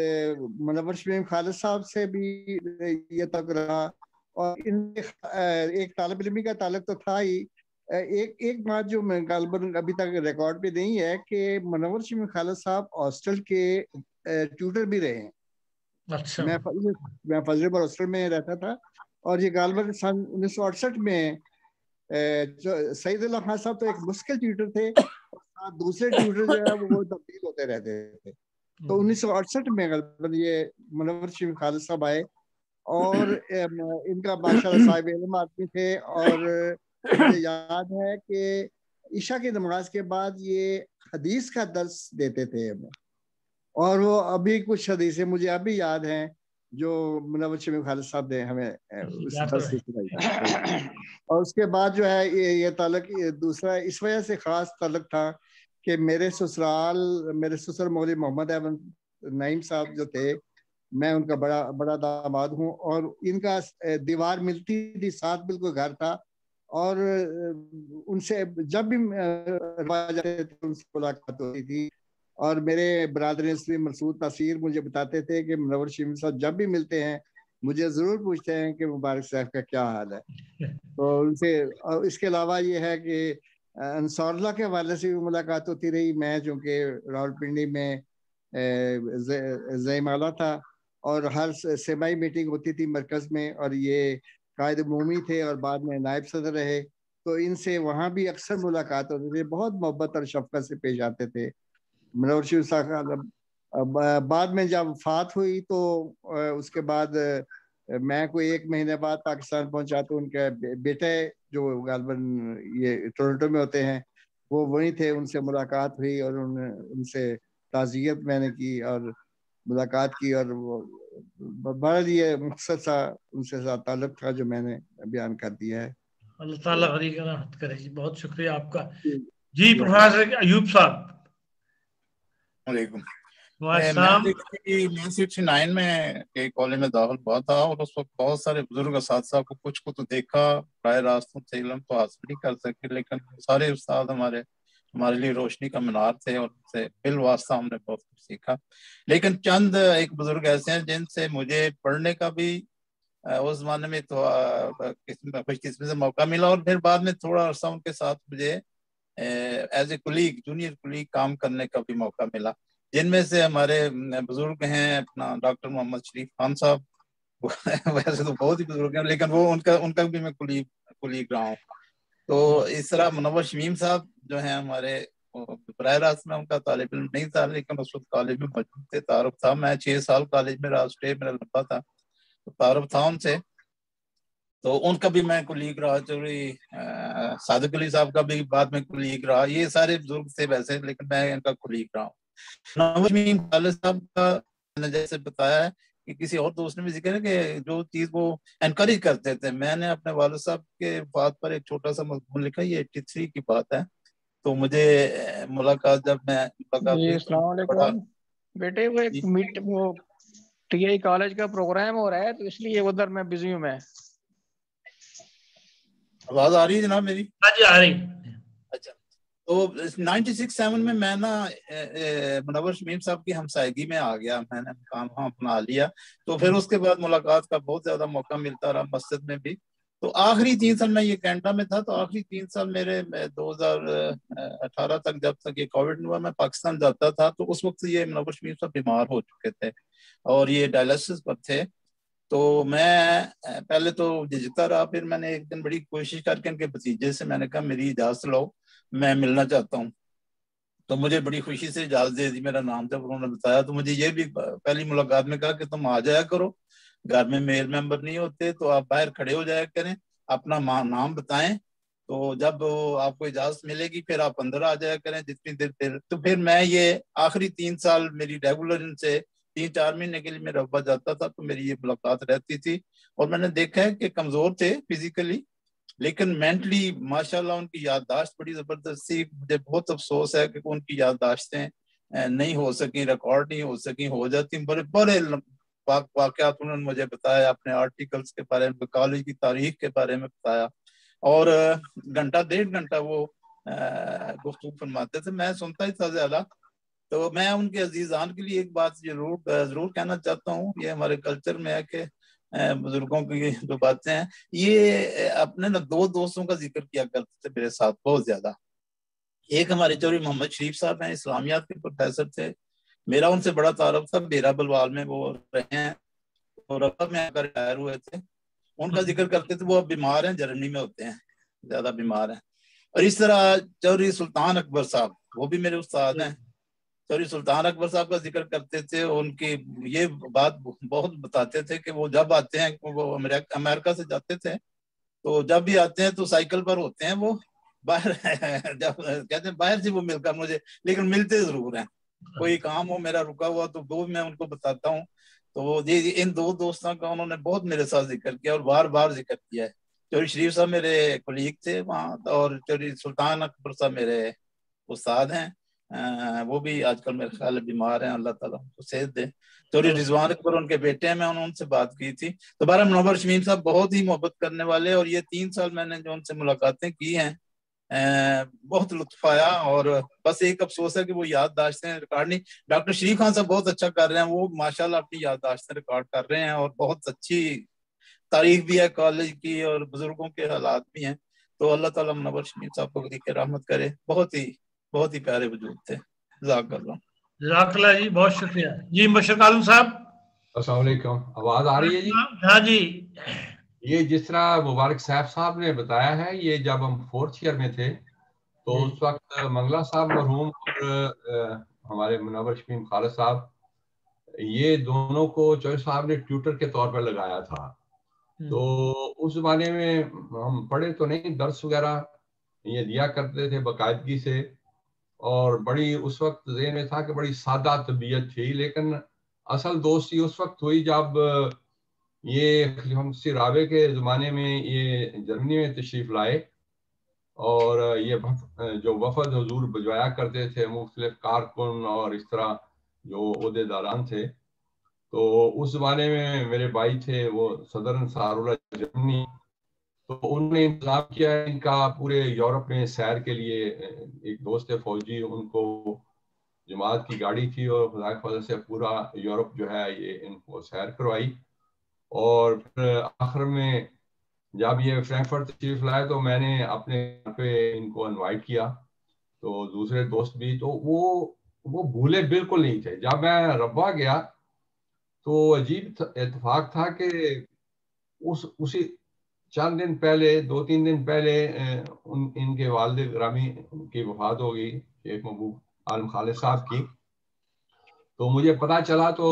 मुनव्वर शमीम खालिद साहब से भी ये तक रहा, और इन एक तालिब इल्मी का ताल्लुक तो था ही। एक बात जो मैं गालबन अभी तक रिकॉर्ड पे नहीं है कि मुनव्वर शमीम खालिद साहब हॉस्टल के ट्यूटर भी रहे हैं। अच्छा। मैं फजलेपुर हॉस्टल में रहता था, और ये गालबन सन 1968 में सईदुल्लाह खान साहब तो एक मुश्किल ट्यूटर थे, दूसरे ट्यूटर जो है वो तब्दील होते रहते थे। तो 1968 में गलबन ये मुनव्वर शमीम खालिद साहब आए और इनका माशाल्लाह साहिब इल्म आदमी थे। और मुझे याद है कि ईशा की नमाज के बाद ये हदीस का दर्स देते थे हमें, और वो अभी कुछ हदीसें मुझे अभी याद हैं जो मुनव्वर शमीम खालिद साहब ने हमें उस दर्स की सुनाई। और उसके बाद जो है ये ताल्लुक दूसरा इस वजह से खास ताल्लुक था कि मेरे ससुर मौलवी मोहम्मद अहमद नईम साहब जो थे, मैं उनका बड़ा दामाद हूँ, और इनका दीवार मिलती थी, साथ बिल्कुल घर था, और उनसे जब भी जाते थे उनसे मुलाकात होती थी। और मेरे बरादर मसूद तासीर मुझे बताते थे कि मुनव्वर शमीम साहब जब भी मिलते हैं मुझे ज़रूर पूछते हैं कि मुबारक साहब का क्या हाल है। तो उनसे, और इसके अलावा ये है कि अंसारुल्लाह के हवाले से भी मुलाकात होती रही। मैं चूँकि रावलपिंडी में ज़ईमाला था और हर सेमाई मीटिंग होती थी मरकज़ में, और ये कायद उमूमी थे और बाद में नायब सदर रहे, तो इनसे वहाँ भी अक्सर मुलाकात होती थी। बहुत मोहब्बत और शफ़क़त से पेश आते थे। मुनव्वर शमीम साहब बाद में जब वफ़ात हुई तो उसके बाद मैं कोई 1 महीने बाद पाकिस्तान पहुंचा, तो उनके बेटे जो गालबन ये टोरंटो में होते हैं वो वहीं थे, उनसे मुलाकात हुई और उनसे ताज़ियत मैंने की और मुलाकात की, और बड़ा ये मकसद सा उनसे साथ ताल्लुक था जो मैंने बयान कर दिया है। अल्लाह ताला गनी का रहमत करे जी। बहुत शुक्रिया आपका जी। प्रोफेसर अयूब साहब। मैं 69 में एक कॉलेज में दाखिल हुआ था और उस वक्त बहुत सारे बुजुर्ग साथ को कुछ को तो देखा, प्राय रास्तों से इल्म तो हासिल नहीं कर सके, लेकिन सारे उस्ताद हमारे लिए रोशनी का मीनार थे और उनसे बिल वास्ता हमने बहुत कुछ सीखा। लेकिन चंद एक बुजुर्ग ऐसे हैं जिनसे मुझे पढ़ने का भी उस जमाने में तो खुशकिस्मती से मौका मिला, और फिर बाद में थोड़ा अर्सा उनके साथ मुझे as a colleague, junior colleague काम करने का भी मौका मिला। जिनमें से हमारे बुजुर्ग हैं अपना डॉक्टर मोहम्मद शरीफ खान साहब, वैसे तो बहुत ही बुजुर्ग हैं, लेकिन वो उनका भी मैं कुलीग रहा हूँ। तो इस तरह मुनव्वर शमीम साहब जो हैं हमारे, बराह रास्त में उनका तालिब इल्म नहीं था, लेकिन उस वक्त कॉलेज में मौजूद थे, तारुफ था। मैं 6 साल कॉलेज में रहा, स्टे मेरा लंबा था, तो तारुफ था उनसे। तो उनका भी मैं कुलीग रहा। चौधरी सादिक अली साहब का भी बाद में कुलीग रहा। ये सारे बुजुर्ग थे वैसे, लेकिन मैं इनका कुलीग रहा हूँ। मुनव्वर शमीम खालिद साहब का मैंने जैसे बताया है कि किसी और दोस्त ने भी जिक्र है कि जो चीज वो एनकरेज करते थे, मैंने अपने वालिद साहब के बात पर एक छोटा सा मजमून लिखा, ये 83 की बात है। तो मुझे मुलाकात जब मैं मुलाकात बेटे वो एक मीट वो टीआई कॉलेज का प्रोग्राम हो रहा है, तो इसलिए उधर मैं बिजी हूँ। मैं आवाज आ रही है जनाब मेरी? हाँ जी आ रही। अच्छा, तो 96-7 में मैं ना मुनव्वर शमीम साहब की हमसायगी में आ गया, मैंने काम वहाँ अपना लिया। तो फिर उसके बाद मुलाकात का बहुत ज्यादा मौका मिलता रहा, मस्जिद में भी। तो आखिरी 3 साल मैं ये कैनेडा में था, तो आखिरी 3 साल मेरे 2018 तक, जब तक ये कोविड हुआ, मैं पाकिस्तान जाता था। तो उस वक्त ये मुनव्वर शमीम साहब बीमार हो चुके थे और ये डायलिसिस पर थे। तो मैं पहले तो झिझकता रहा, फिर मैंने एक दिन बड़ी कोशिश करके इनके भतीजे से मैंने कहा मेरी इजाजत लो, मैं मिलना चाहता हूँ। तो मुझे बड़ी खुशी से इजाजत दे दी, मेरा नाम जब उन्होंने बताया। तो मुझे ये भी पहली मुलाकात में कहा कि तुम आ जाया करो, घर में मेल मेंबर नहीं होते, तो आप बाहर खड़े हो जाया करें, अपना नाम बताएं, तो जब आपको इजाजत मिलेगी फिर आप अंदर आ जाया करें जितनी देर। तो फिर मैं ये आखिरी 3 साल मेरी रेगुलर इनसे 3-4 महीने के लिए मेरा अब्बा जाता था, तो मेरी ये मुलाकात रहती थी। और मैंने देखा है कि कमजोर थे फिजिकली, लेकिन मेंटली माशाल्लाह उनकी याददाश्त बड़ी जबरदस्त थी। मुझे बहुत अफसोस है कि उनकी याददाश्तें नहीं हो सकी, रिकॉर्ड नहीं हो सकी, हो जाती। बड़े बड़े वाकयात उन्होंने मुझे बताया, अपने आर्टिकल्स के बारे में, कॉलेज की तारीख के बारे में बताया, और घंटा 1.5 घंटा वो गुफ्तगू फरमाते थे, मैं सुनता ही था ज्यादा। तो मैं उनके अजीजान के लिए एक बात जरूर कहना चाहता हूँ, ये हमारे कल्चर में है कि बुजुर्गों की जो बातें हैं, ये अपने ना 2 दोस्तों का जिक्र किया करते थे मेरे साथ बहुत ज्यादा। एक हमारे चौधरी मोहम्मद शरीफ साहब हैं, इस्लामियात के प्रोफेसर थे, मेरा उनसे बड़ा तारुफ था, बेरा बलवाल में वो रहे हैं और अब में आकर रिटायर हुए थे। उनका जिक्र करते थे, वो अब बीमार हैं, जर्मनी में होते हैं। ज्यादा बीमार हैं। और इस तरह चौधरी सुल्तान अकबर साहब, वो भी मेरे उस्ताद हैं। चौधरी सुल्तान अकबर साहब का जिक्र करते थे, उनकी ये बात बहुत बताते थे कि वो जब आते हैं, वो अमेरिका से जाते थे, तो जब भी आते हैं तो साइकिल पर होते हैं वो बाहर जब कहते हैं बाहर से वो मिलकर मुझे, लेकिन मिलते जरूर हैं। कोई काम हो मेरा रुका हुआ तो वो मैं उनको बताता हूँ। तो ये इन दो दोस्तों का उन्होंने बहुत मेरे साथ जिक्र किया और बार बार जिक्र किया है। चौधरी शरीफ साहब मेरे कोलीग थे वहाँ, और चौधरी सुल्तान अकबर साहब मेरे उस्ताद हैं। वो भी आजकल मेरे ख्याल बीमार हैं, अल्लाह ताला उनको सेहत दे। चौधरी रिजवान अकबर उनके बेटे हैं, मैं उनसे बात की थी। दोबारा मुनव्वर शमीम साहब बहुत ही मोहब्बत करने वाले, और ये 3 साल मैंने जो उनसे मुलाकातें की हैं बहुत लुत्फ आया। और बस एक अफसोस है कि वो याददाश्तें रिकॉर्ड नहीं, डॉक्टर शरीफ खान साहब बहुत अच्छा कर रहे हैं, वो माशाल्लाह अपनी याददाश्तें रिकॉर्ड कर रहे हैं, और बहुत अच्छी तारीख भी है कॉलेज की और बुजुर्गों के हालात भी हैं। तो अल्लाह ताला मुनव्वर शमीम साहब को के रहमत करे, बहुत ही प्यारे वजूद थे। जज़ाकल्लाह जी, बहुत शुक्रिया जी। मुबशर आलम साहब, अस्सलाम वालेकुम, आवाज आ रही है जी? हाँ जी। ये जिस तरह मुबारक साहब ने बताया है, ये जब हम 4th ईयर में थे तो उस वक्त मंगला साहब मरहूम और हमारे मुनव्वर शमीम खालिद साहब, ये दोनों को चौधरी साहब ने ट्यूटर के तौर पर लगाया था। तो उस जमाने में हम पढ़े तो नहीं, दर्स वगैरह ये दिया करते थे बाकायदगी से, और बड़ी उस वक्त ज़हन में था कि बड़ी सादा तबीयत थी। लेकिन असल दोस्ती उस वक्त हुई जब ये खलीफा मुफ्ती रावे के ज़माने में ये जर्मनी में तशरीफ़ लाए, और ये जो वफद हुजूर भिजवाया करते थे, मुख्तलिफ कारकुन और इस तरह जो ओहदेदारान थे। तो उस ज़माने में मेरे भाई थे वो सदर अंसारुल्लाह जर्मनी, तो उन्होंने इंतजाम किया इनका पूरे यूरोप में सैर के लिए। एक दोस्त है फौजी, उनको जमात की गाड़ी थी और खुदा के फजल से पूरा यूरोप जो है ये इनको सैर करवाई। और फिर आखिर में जब ये फ्रैंकफर्ट तशरीफ लाए तो मैंने अपने घर पे इनको इनवाइट किया, तो दूसरे दोस्त भी, तो वो भूले बिल्कुल नहीं थे। जब मैं रब्बा गया तो अजीब इत्तेफाक था कि उसी चंद दिन पहले, 2-3 दिन पहले इनके वालिद ग्रामी की वफात हो गई, शेख महबूब आलम खालिद साहब की। तो मुझे पता चला तो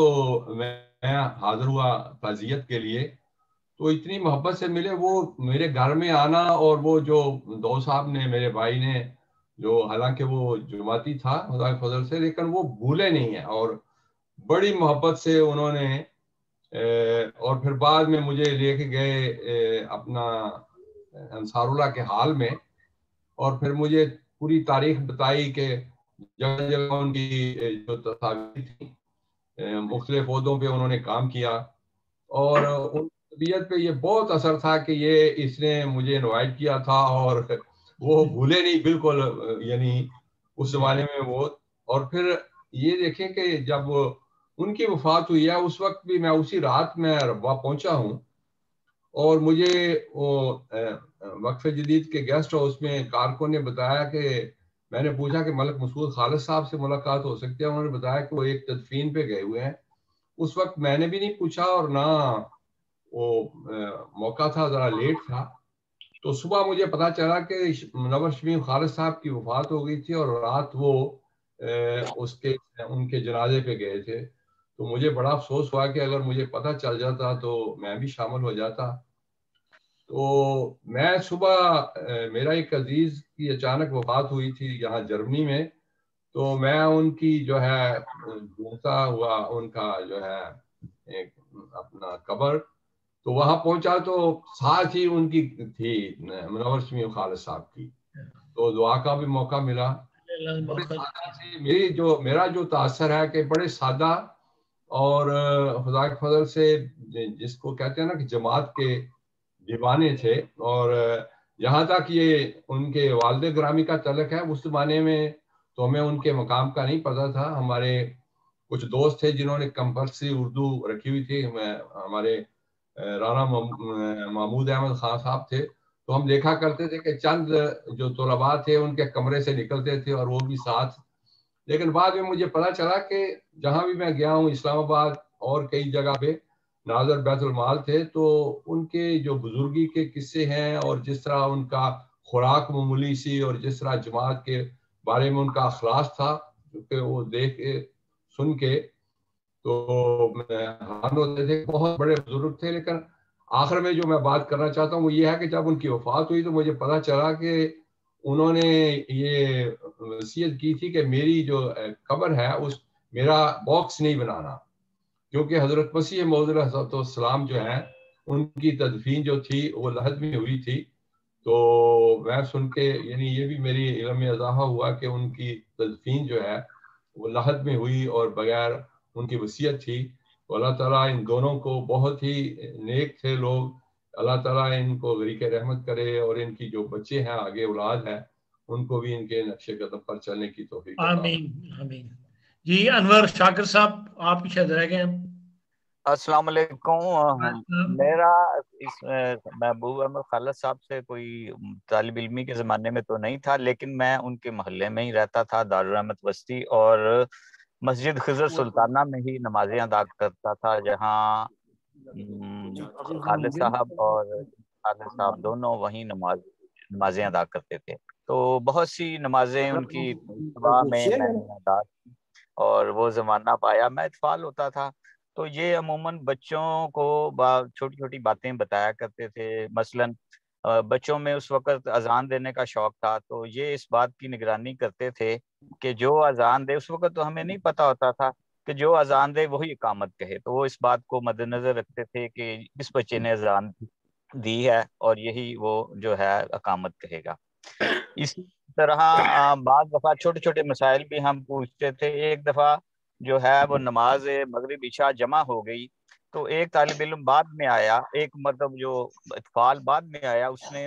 मैं हाजिर हुआ ताज़ियत के लिए। तो इतनी मोहब्बत से मिले वो, मेरे घर में आना, और वो जो दो साहब ने, मेरे भाई ने, जो हालांकि वो जुमाती था खुदा के फजल से, लेकिन वो भूले नहीं है और बड़ी मोहब्बत से उन्होंने। और फिर बाद में मुझे लेके गए अपना अंसारुल्लाह के हाल में, और फिर मुझे पूरी तारीख बताई कि जगह जगह उनकी जो तस्वीर थी, मुख्तलिफ ओहदों पे उन्होंने काम किया, और उन तबीयत पे ये बहुत असर था कि ये इसने मुझे इनवाइट किया था, और वो भूले नहीं बिल्कुल, यानी उस जमाने में वो। और फिर ये देखें कि जब उनकी वफात हुई है उस वक्त भी मैं उसी रात में रब्बा पहुंचा हूँ, और मुझे वो वक्फ जदीद के गेस्ट हाउस में कारकुन ने बताया कि, मैंने पूछा कि मलिक मसूद खालिद साहब से मुलाकात हो सकती है, उन्होंने बताया कि वो एक तदफीन पे गए हुए हैं। उस वक्त मैंने भी नहीं पूछा और ना वो मौका था, ज़रा लेट था। तो सुबह मुझे पता चला कि मुनव्वर शमीम खालिद साहब की वफात हो गई थी, और रात वो उनके जनाजे पे गए थे। तो मुझे बड़ा अफसोस हुआ कि अगर मुझे पता चल जाता तो मैं भी शामिल हो जाता। तो मैं सुबह, मेरा एक अजीज की अचानक वफात हुई थी यहाँ जर्मनी में, तो मैं उनकी जो है ढूंढता हुआ उनका जो है एक अपना कब्र, तो वहां पहुंचा तो साथ ही उनकी थी मुनव्वर शमीम खालिद साहब की, तो दुआ का भी मौका मिला। मेरा जो तासर है कि बड़े सादा और खुदा के फजल से, जिसको कहते हैं ना कि जमात के दीवाने थे। और जहाँ तक ये उनके वालिद ग्रामी का तलक है, उस जमाने में तो हमें उनके मकाम का नहीं पता था। हमारे कुछ दोस्त थे जिन्होंने कंपल्सरी उर्दू रखी हुई थी, हमारे राना महमूद अहमद खान साहब थे, तो हम देखा करते थे कि चंद जो तलबा थे उनके कमरे से निकलते थे और वो भी साथ। लेकिन बाद में मुझे पता चला कि जहाँ भी मैं गया हूँ, इस्लामाबाद और कई जगह पे नाजर बैतुल माल थे, तो उनके जो बुजुर्गी के किस्से हैं और जिस तरह उनका खुराक मामूली सी, और जिस तरह जमात के बारे में उनका अखलास था, क्योंकि वो देख के सुन के तो हैरान होते थे। बहुत बड़े बुजुर्ग थे। लेकिन आखिर में जो मैं बात करना चाहता हूँ वो ये है कि जब उनकी वफात हुई तो मुझे पता चला कि उन्होंने ये वसीयत की थी कि मेरी जो कब्र है उस मेरा बॉक्स नहीं बनाना, क्योंकि हजरत मसीह मौऊद अलैहिस्सलाम जो है उनकी तदफीन जो थी वो लहद में हुई थी। तो मैं सुन के यानी ये भी मेरी इल्म में इजाफा हुआ कि उनकी तदफीन जो है वो लहद में हुई और बगैर उनकी वसीयत थी। तो अल्लाह ताला इन दोनों को, बहुत ही नेक थे लोग, अल्लाह ताला इनको गरीक रहमत करे और इनकी जो बच्चे हैं आगे औलाद है उनको भी इनके नक्शे कदम पर चलने की तौफीक अता फरमाए। आमीन आमीन। जी अनवर शाकिर साहब आप पीछे रह गए। अस्सलाम वालेकुम। मेरा इस महबूब अहमद खालिद साहब से कोई तालिब इल्मी के ज़माने में तो नहीं था, लेकिन मैं उनके मोहल्ले में ही रहता था, दारुल रहमत बस्ती, और मस्जिद खिज़र सुल्ताना में ही नमाजें अदा करता था, जहाँ खालिद साहब और खालिद साहब दोनों वहीं नमाजें अदा करते थे। तो बहुत सी नमाजें उनकी सुबह में मैंने अदा की और वो ज़माना पाया। मैं इत्फाल होता था तो ये अमूमन बच्चों को छोटी छोटी बातें बताया करते थे। मसलन बच्चों में उस वक़्त अजान देने का शौक था, तो ये इस बात की निगरानी करते थे कि जो अजान दे, उस वक़्त तो हमें नहीं पता होता था कि जो अजान दे वही इकामत कहे, तो वो इस बात को मद्देनजर रखते थे कि इस बच्चे ने अजान दी है और यही वो जो है इकामत कहेगा। इसी तरह बाज़ दफ़ा छोटे छोटे मसाइल भी हम पूछते थे। एक दफ़ा जो है वो नमाज मगरिब इशा जमा हो गई, तो एक तालिब इल्म बाद में आया, एक मतलब जो इत्फाल बाद में आया, उसने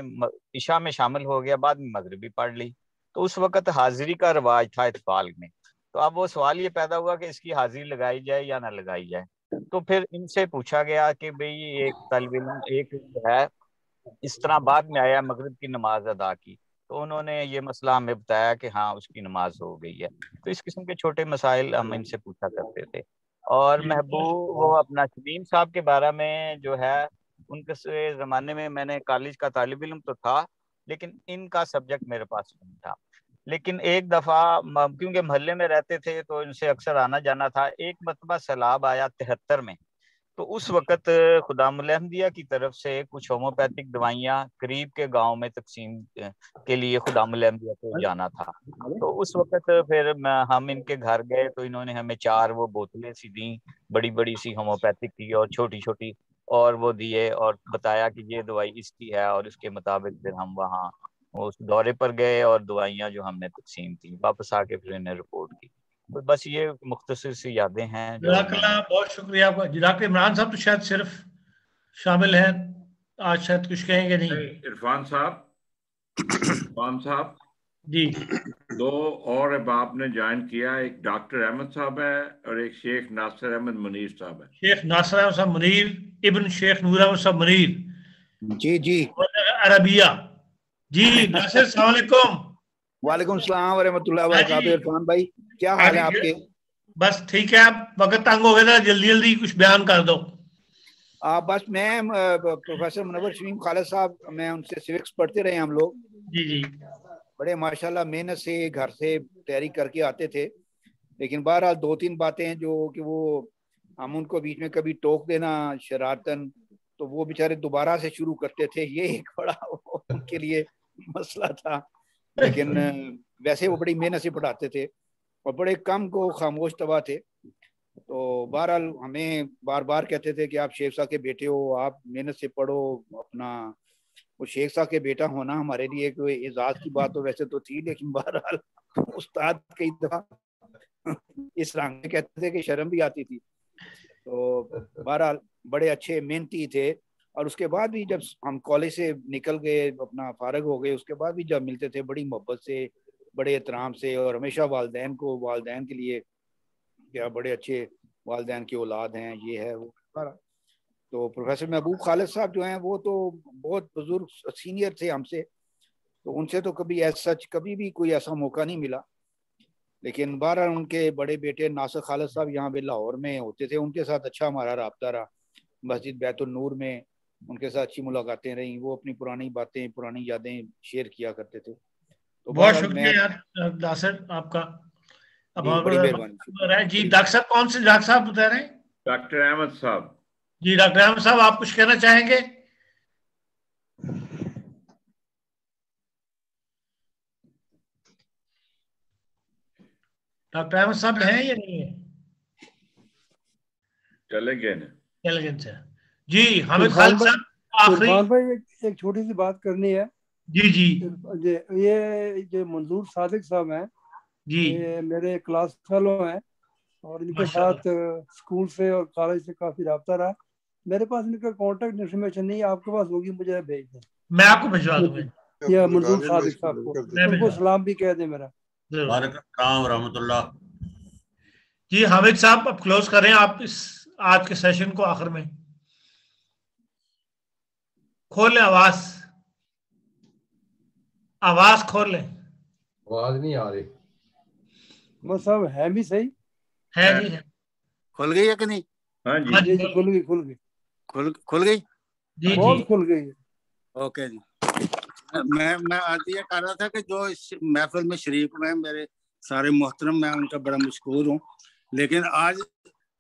इशा में शामिल हो गया, बाद में मगरिब भी पढ़ ली। तो उस वक़्त हाजिरी का रिवाज था इत्फाल में। तो अब वो सवाल ये पैदा हुआ कि इसकी हाजिरी लगाई जाए या ना लगाई जाए। तो फिर इनसे पूछा गया कि भाई एक तालिब इल्म एक जो है इस तरह बाद में आया, मगरिब की नमाज अदा की, तो उन्होंने ये मसला हमें बताया कि हाँ उसकी नमाज हो गई है। तो इस किस्म के छोटे मसाइल हम इनसे पूछा करते थे। और महबूब वो अपना शमीम साहब के बारे में जो है, उनके ज़माने में मैंने कॉलेज का तालिब इल्म तो था, लेकिन इनका सब्जेक्ट मेरे पास नहीं था। लेकिन एक दफ़ा क्योंकि मोहल्ले में रहते थे तो इनसे अक्सर आना जाना था। एक मरतबा सैलाब आया 73 में, तो उस वक़्त खुदामुल अहमदिया की तरफ से कुछ होम्योपैथिक दवाइयाँ करीब के गांव में तकसीम के लिए खुदामुल अहमदिया को जाना था। तो उस वक़्त फिर हम इनके घर गए तो इन्होंने हमें 4 वो बोतलें सी दी, बड़ी बड़ी सी होम्योपैथिक की और छोटी छोटी, और वो दिए और बताया कि ये दवाई इसकी है, और इसके मुताबिक फिर हम वहाँ उस दौरे पर गए और दवाइयाँ जो हमने तकसीम की, वापस आके फिर इन्हें रिपोर्ट की। तो बस ये मुख्तसर सी यादें हैं जो बहुत शुक्रिया आपका। डॉक्टर इमरान साहब तो शायद सिर्फ शामिल हैं आज, शायद कुछ कहेंगे नहीं। इरफान साहब जी, 2 और अब आपने ज्वाइन किया, एक डॉक्टर अहमद साहब है और एक शेख नासिर अहमद मुनीर साहब है। शेख नासिर अहमद साहब मुनीर इब्न शेख नूर अहमद साहब मुनीर, जी जी अरबिया। जी नासिर अस्सलाम वालेकुम। वालेकुम सलाम व रहमतुल्लाहि व बरकातहू। इरफान भाई क्या हाल है आपके? बस ठीक है, आप वक्त तंग हो गया था, जल्दी जल्दी कुछ बयान कर दो। बस मैं प्रोफेसर मुनव्वर शमीम खालिद साहब, मैं उनसे सिविक्स पढ़ते रहे हम लोग। जी जी, बड़े माशाल्लाह मेहनत से घर से तैयारी करके आते थे। लेकिन बहरहाल 2-3 बातें हैं जो कि वो हम उनको बीच में कभी टोक देना शरारतन, तो वो बेचारे दोबारा से शुरू करते थे। ये एक बड़ा उनके लिए मसला था। लेकिन वैसे वो बड़ी मेहनत से पढ़ाते थे और बड़े कम को खामोश तबा थे। तो बहरहाल हमें बार बार कहते थे कि आप शेख साहब के बेटे हो, आप मेहनत से पढ़ो अपना। वो शेख साहब के बेटा होना हमारे लिए कोई एजाज की बात तो वैसे तो थी, लेकिन बहरहाल उस्ताद कई दफा इस रंग में कहते थे कि शर्म भी आती थी। तो बहरहाल बड़े अच्छे मेहनती थे। और उसके बाद भी जब हम कॉलेज से निकल गए, अपना फारग हो गए, उसके बाद भी जब मिलते थे बड़ी मोहब्बत से, बड़े एहतराम से, और हमेशा वालदैन के लिए क्या बड़े अच्छे वालदैन की औलाद हैं, ये है वो। तो प्रोफेसर महबूब खालिद साहब जो हैं वो तो बहुत बुजुर्ग सीनियर थे हमसे, तो उनसे तो कभी सच कभी भी कोई ऐसा मौका नहीं मिला। लेकिन बहरहाल उनके बड़े बेटे नासिर खालिद साहब यहाँ पे लाहौर में होते थे, उनके साथ अच्छा हमारा राब्ता रहा। मस्जिद बैतुल नूर में उनके साथ अच्छी मुलाकातें रही, वो अपनी पुरानी बातें, पुरानी यादें शेयर किया करते थे। तो बहुत शुक्रिया यार दासर आपका। अब बड़ी मेहरबानी जी। डॉक्टर साहब कौन से डॉक्टर साहब बता रहे हैं? डॉक्टर अहमद साहब। जी डॉक्टर अहमद साहब, आप कुछ कहना चाहेंगे? डॉक्टर अहमद साहब हैं या नहीं है? चले गए ना, चले गए। जी हामिद खालिद साहब आखिरी भाई एक छोटी सी बात करनी है। जी जी। ये जो मंजूर सादिक साहब हैं जी, ये मेरे क्लास फेलो हैं और इनके साथ स्कूल से और कॉलेज से काफी रब्ता रहा। मेरे पास इनका कांटेक्ट इन्फॉर्मेशन नहीं है, आपके पास होगी मुझे भेज दें। मैं आपको भिजवा दूंगा। या मंजूर सादिक साहब को उनको सलाम भी कह दें मेरा। रहमतुल्लाह। जी हामिद साहब अब क्लोज करें आप इस आज के सेशन को। आखिर में खोल लें आवाज खोल लें। आवाज नहीं आ रही। वो सब है भी सही है जी है। खुल गई है कि नहीं? हाँ जी, हाँ जी खुल गई खुल गई जी बहुत खुल गई। ओके जी। मैं आज ये कह रहा था कि जो इस महफिल में शरीक हुए मेरे सारे मोहतरम, मैं उनका बड़ा मशकूर हूँ। लेकिन आज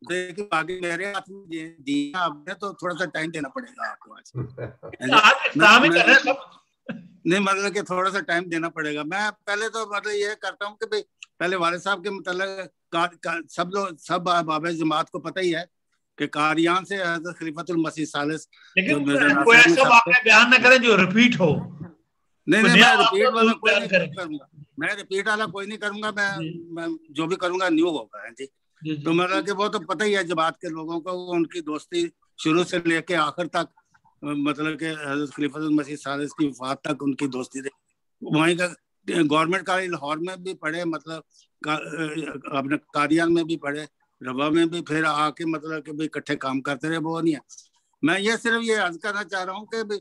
देखिए आगे मेरे हाथ में दिया आपने, तो थोड़ा सा टाइम देना पड़ेगा आपको आज। नहीं मतलब कि थोड़ा सा टाइम देना पड़ेगा। मैं पहले तो मतलब ये करता हूँ कि भाई पहले वाले साहब के मतलब सब बाबा जमात को पता ही है कि कारियान से हज़रत खलीफतुल मसीह सालिस। लेकिन कोई ऐसा वाक़या बयान न करें जो रिपीट हो। नहीं मैं रिपीट वाला कोई नहीं करूंगा। मैं रिपीट वाला कोई नहीं करूंगा। मैं जो भी करूंगा न्यू होगा जी। तो मतलब कि वो तो पता ही है जमात के लोगों को, उनकी दोस्ती शुरू से लेके आखिर तक, मतलब कि हज़रत खलीफतुल मसीह सालिस की वफात तक उनकी दोस्ती थी। वहीं का गवर्नमेंट कॉलेज लाहौर में भी पढ़े, मतलब अपने कादियान में भी पढ़े, रबा में भी, फिर आके मतलब कि भाई इकट्ठे काम करते रहे। वो नहीं है। मैं ये सिर्फ ये अर्ज करना चाह रहा हूँ कि भाई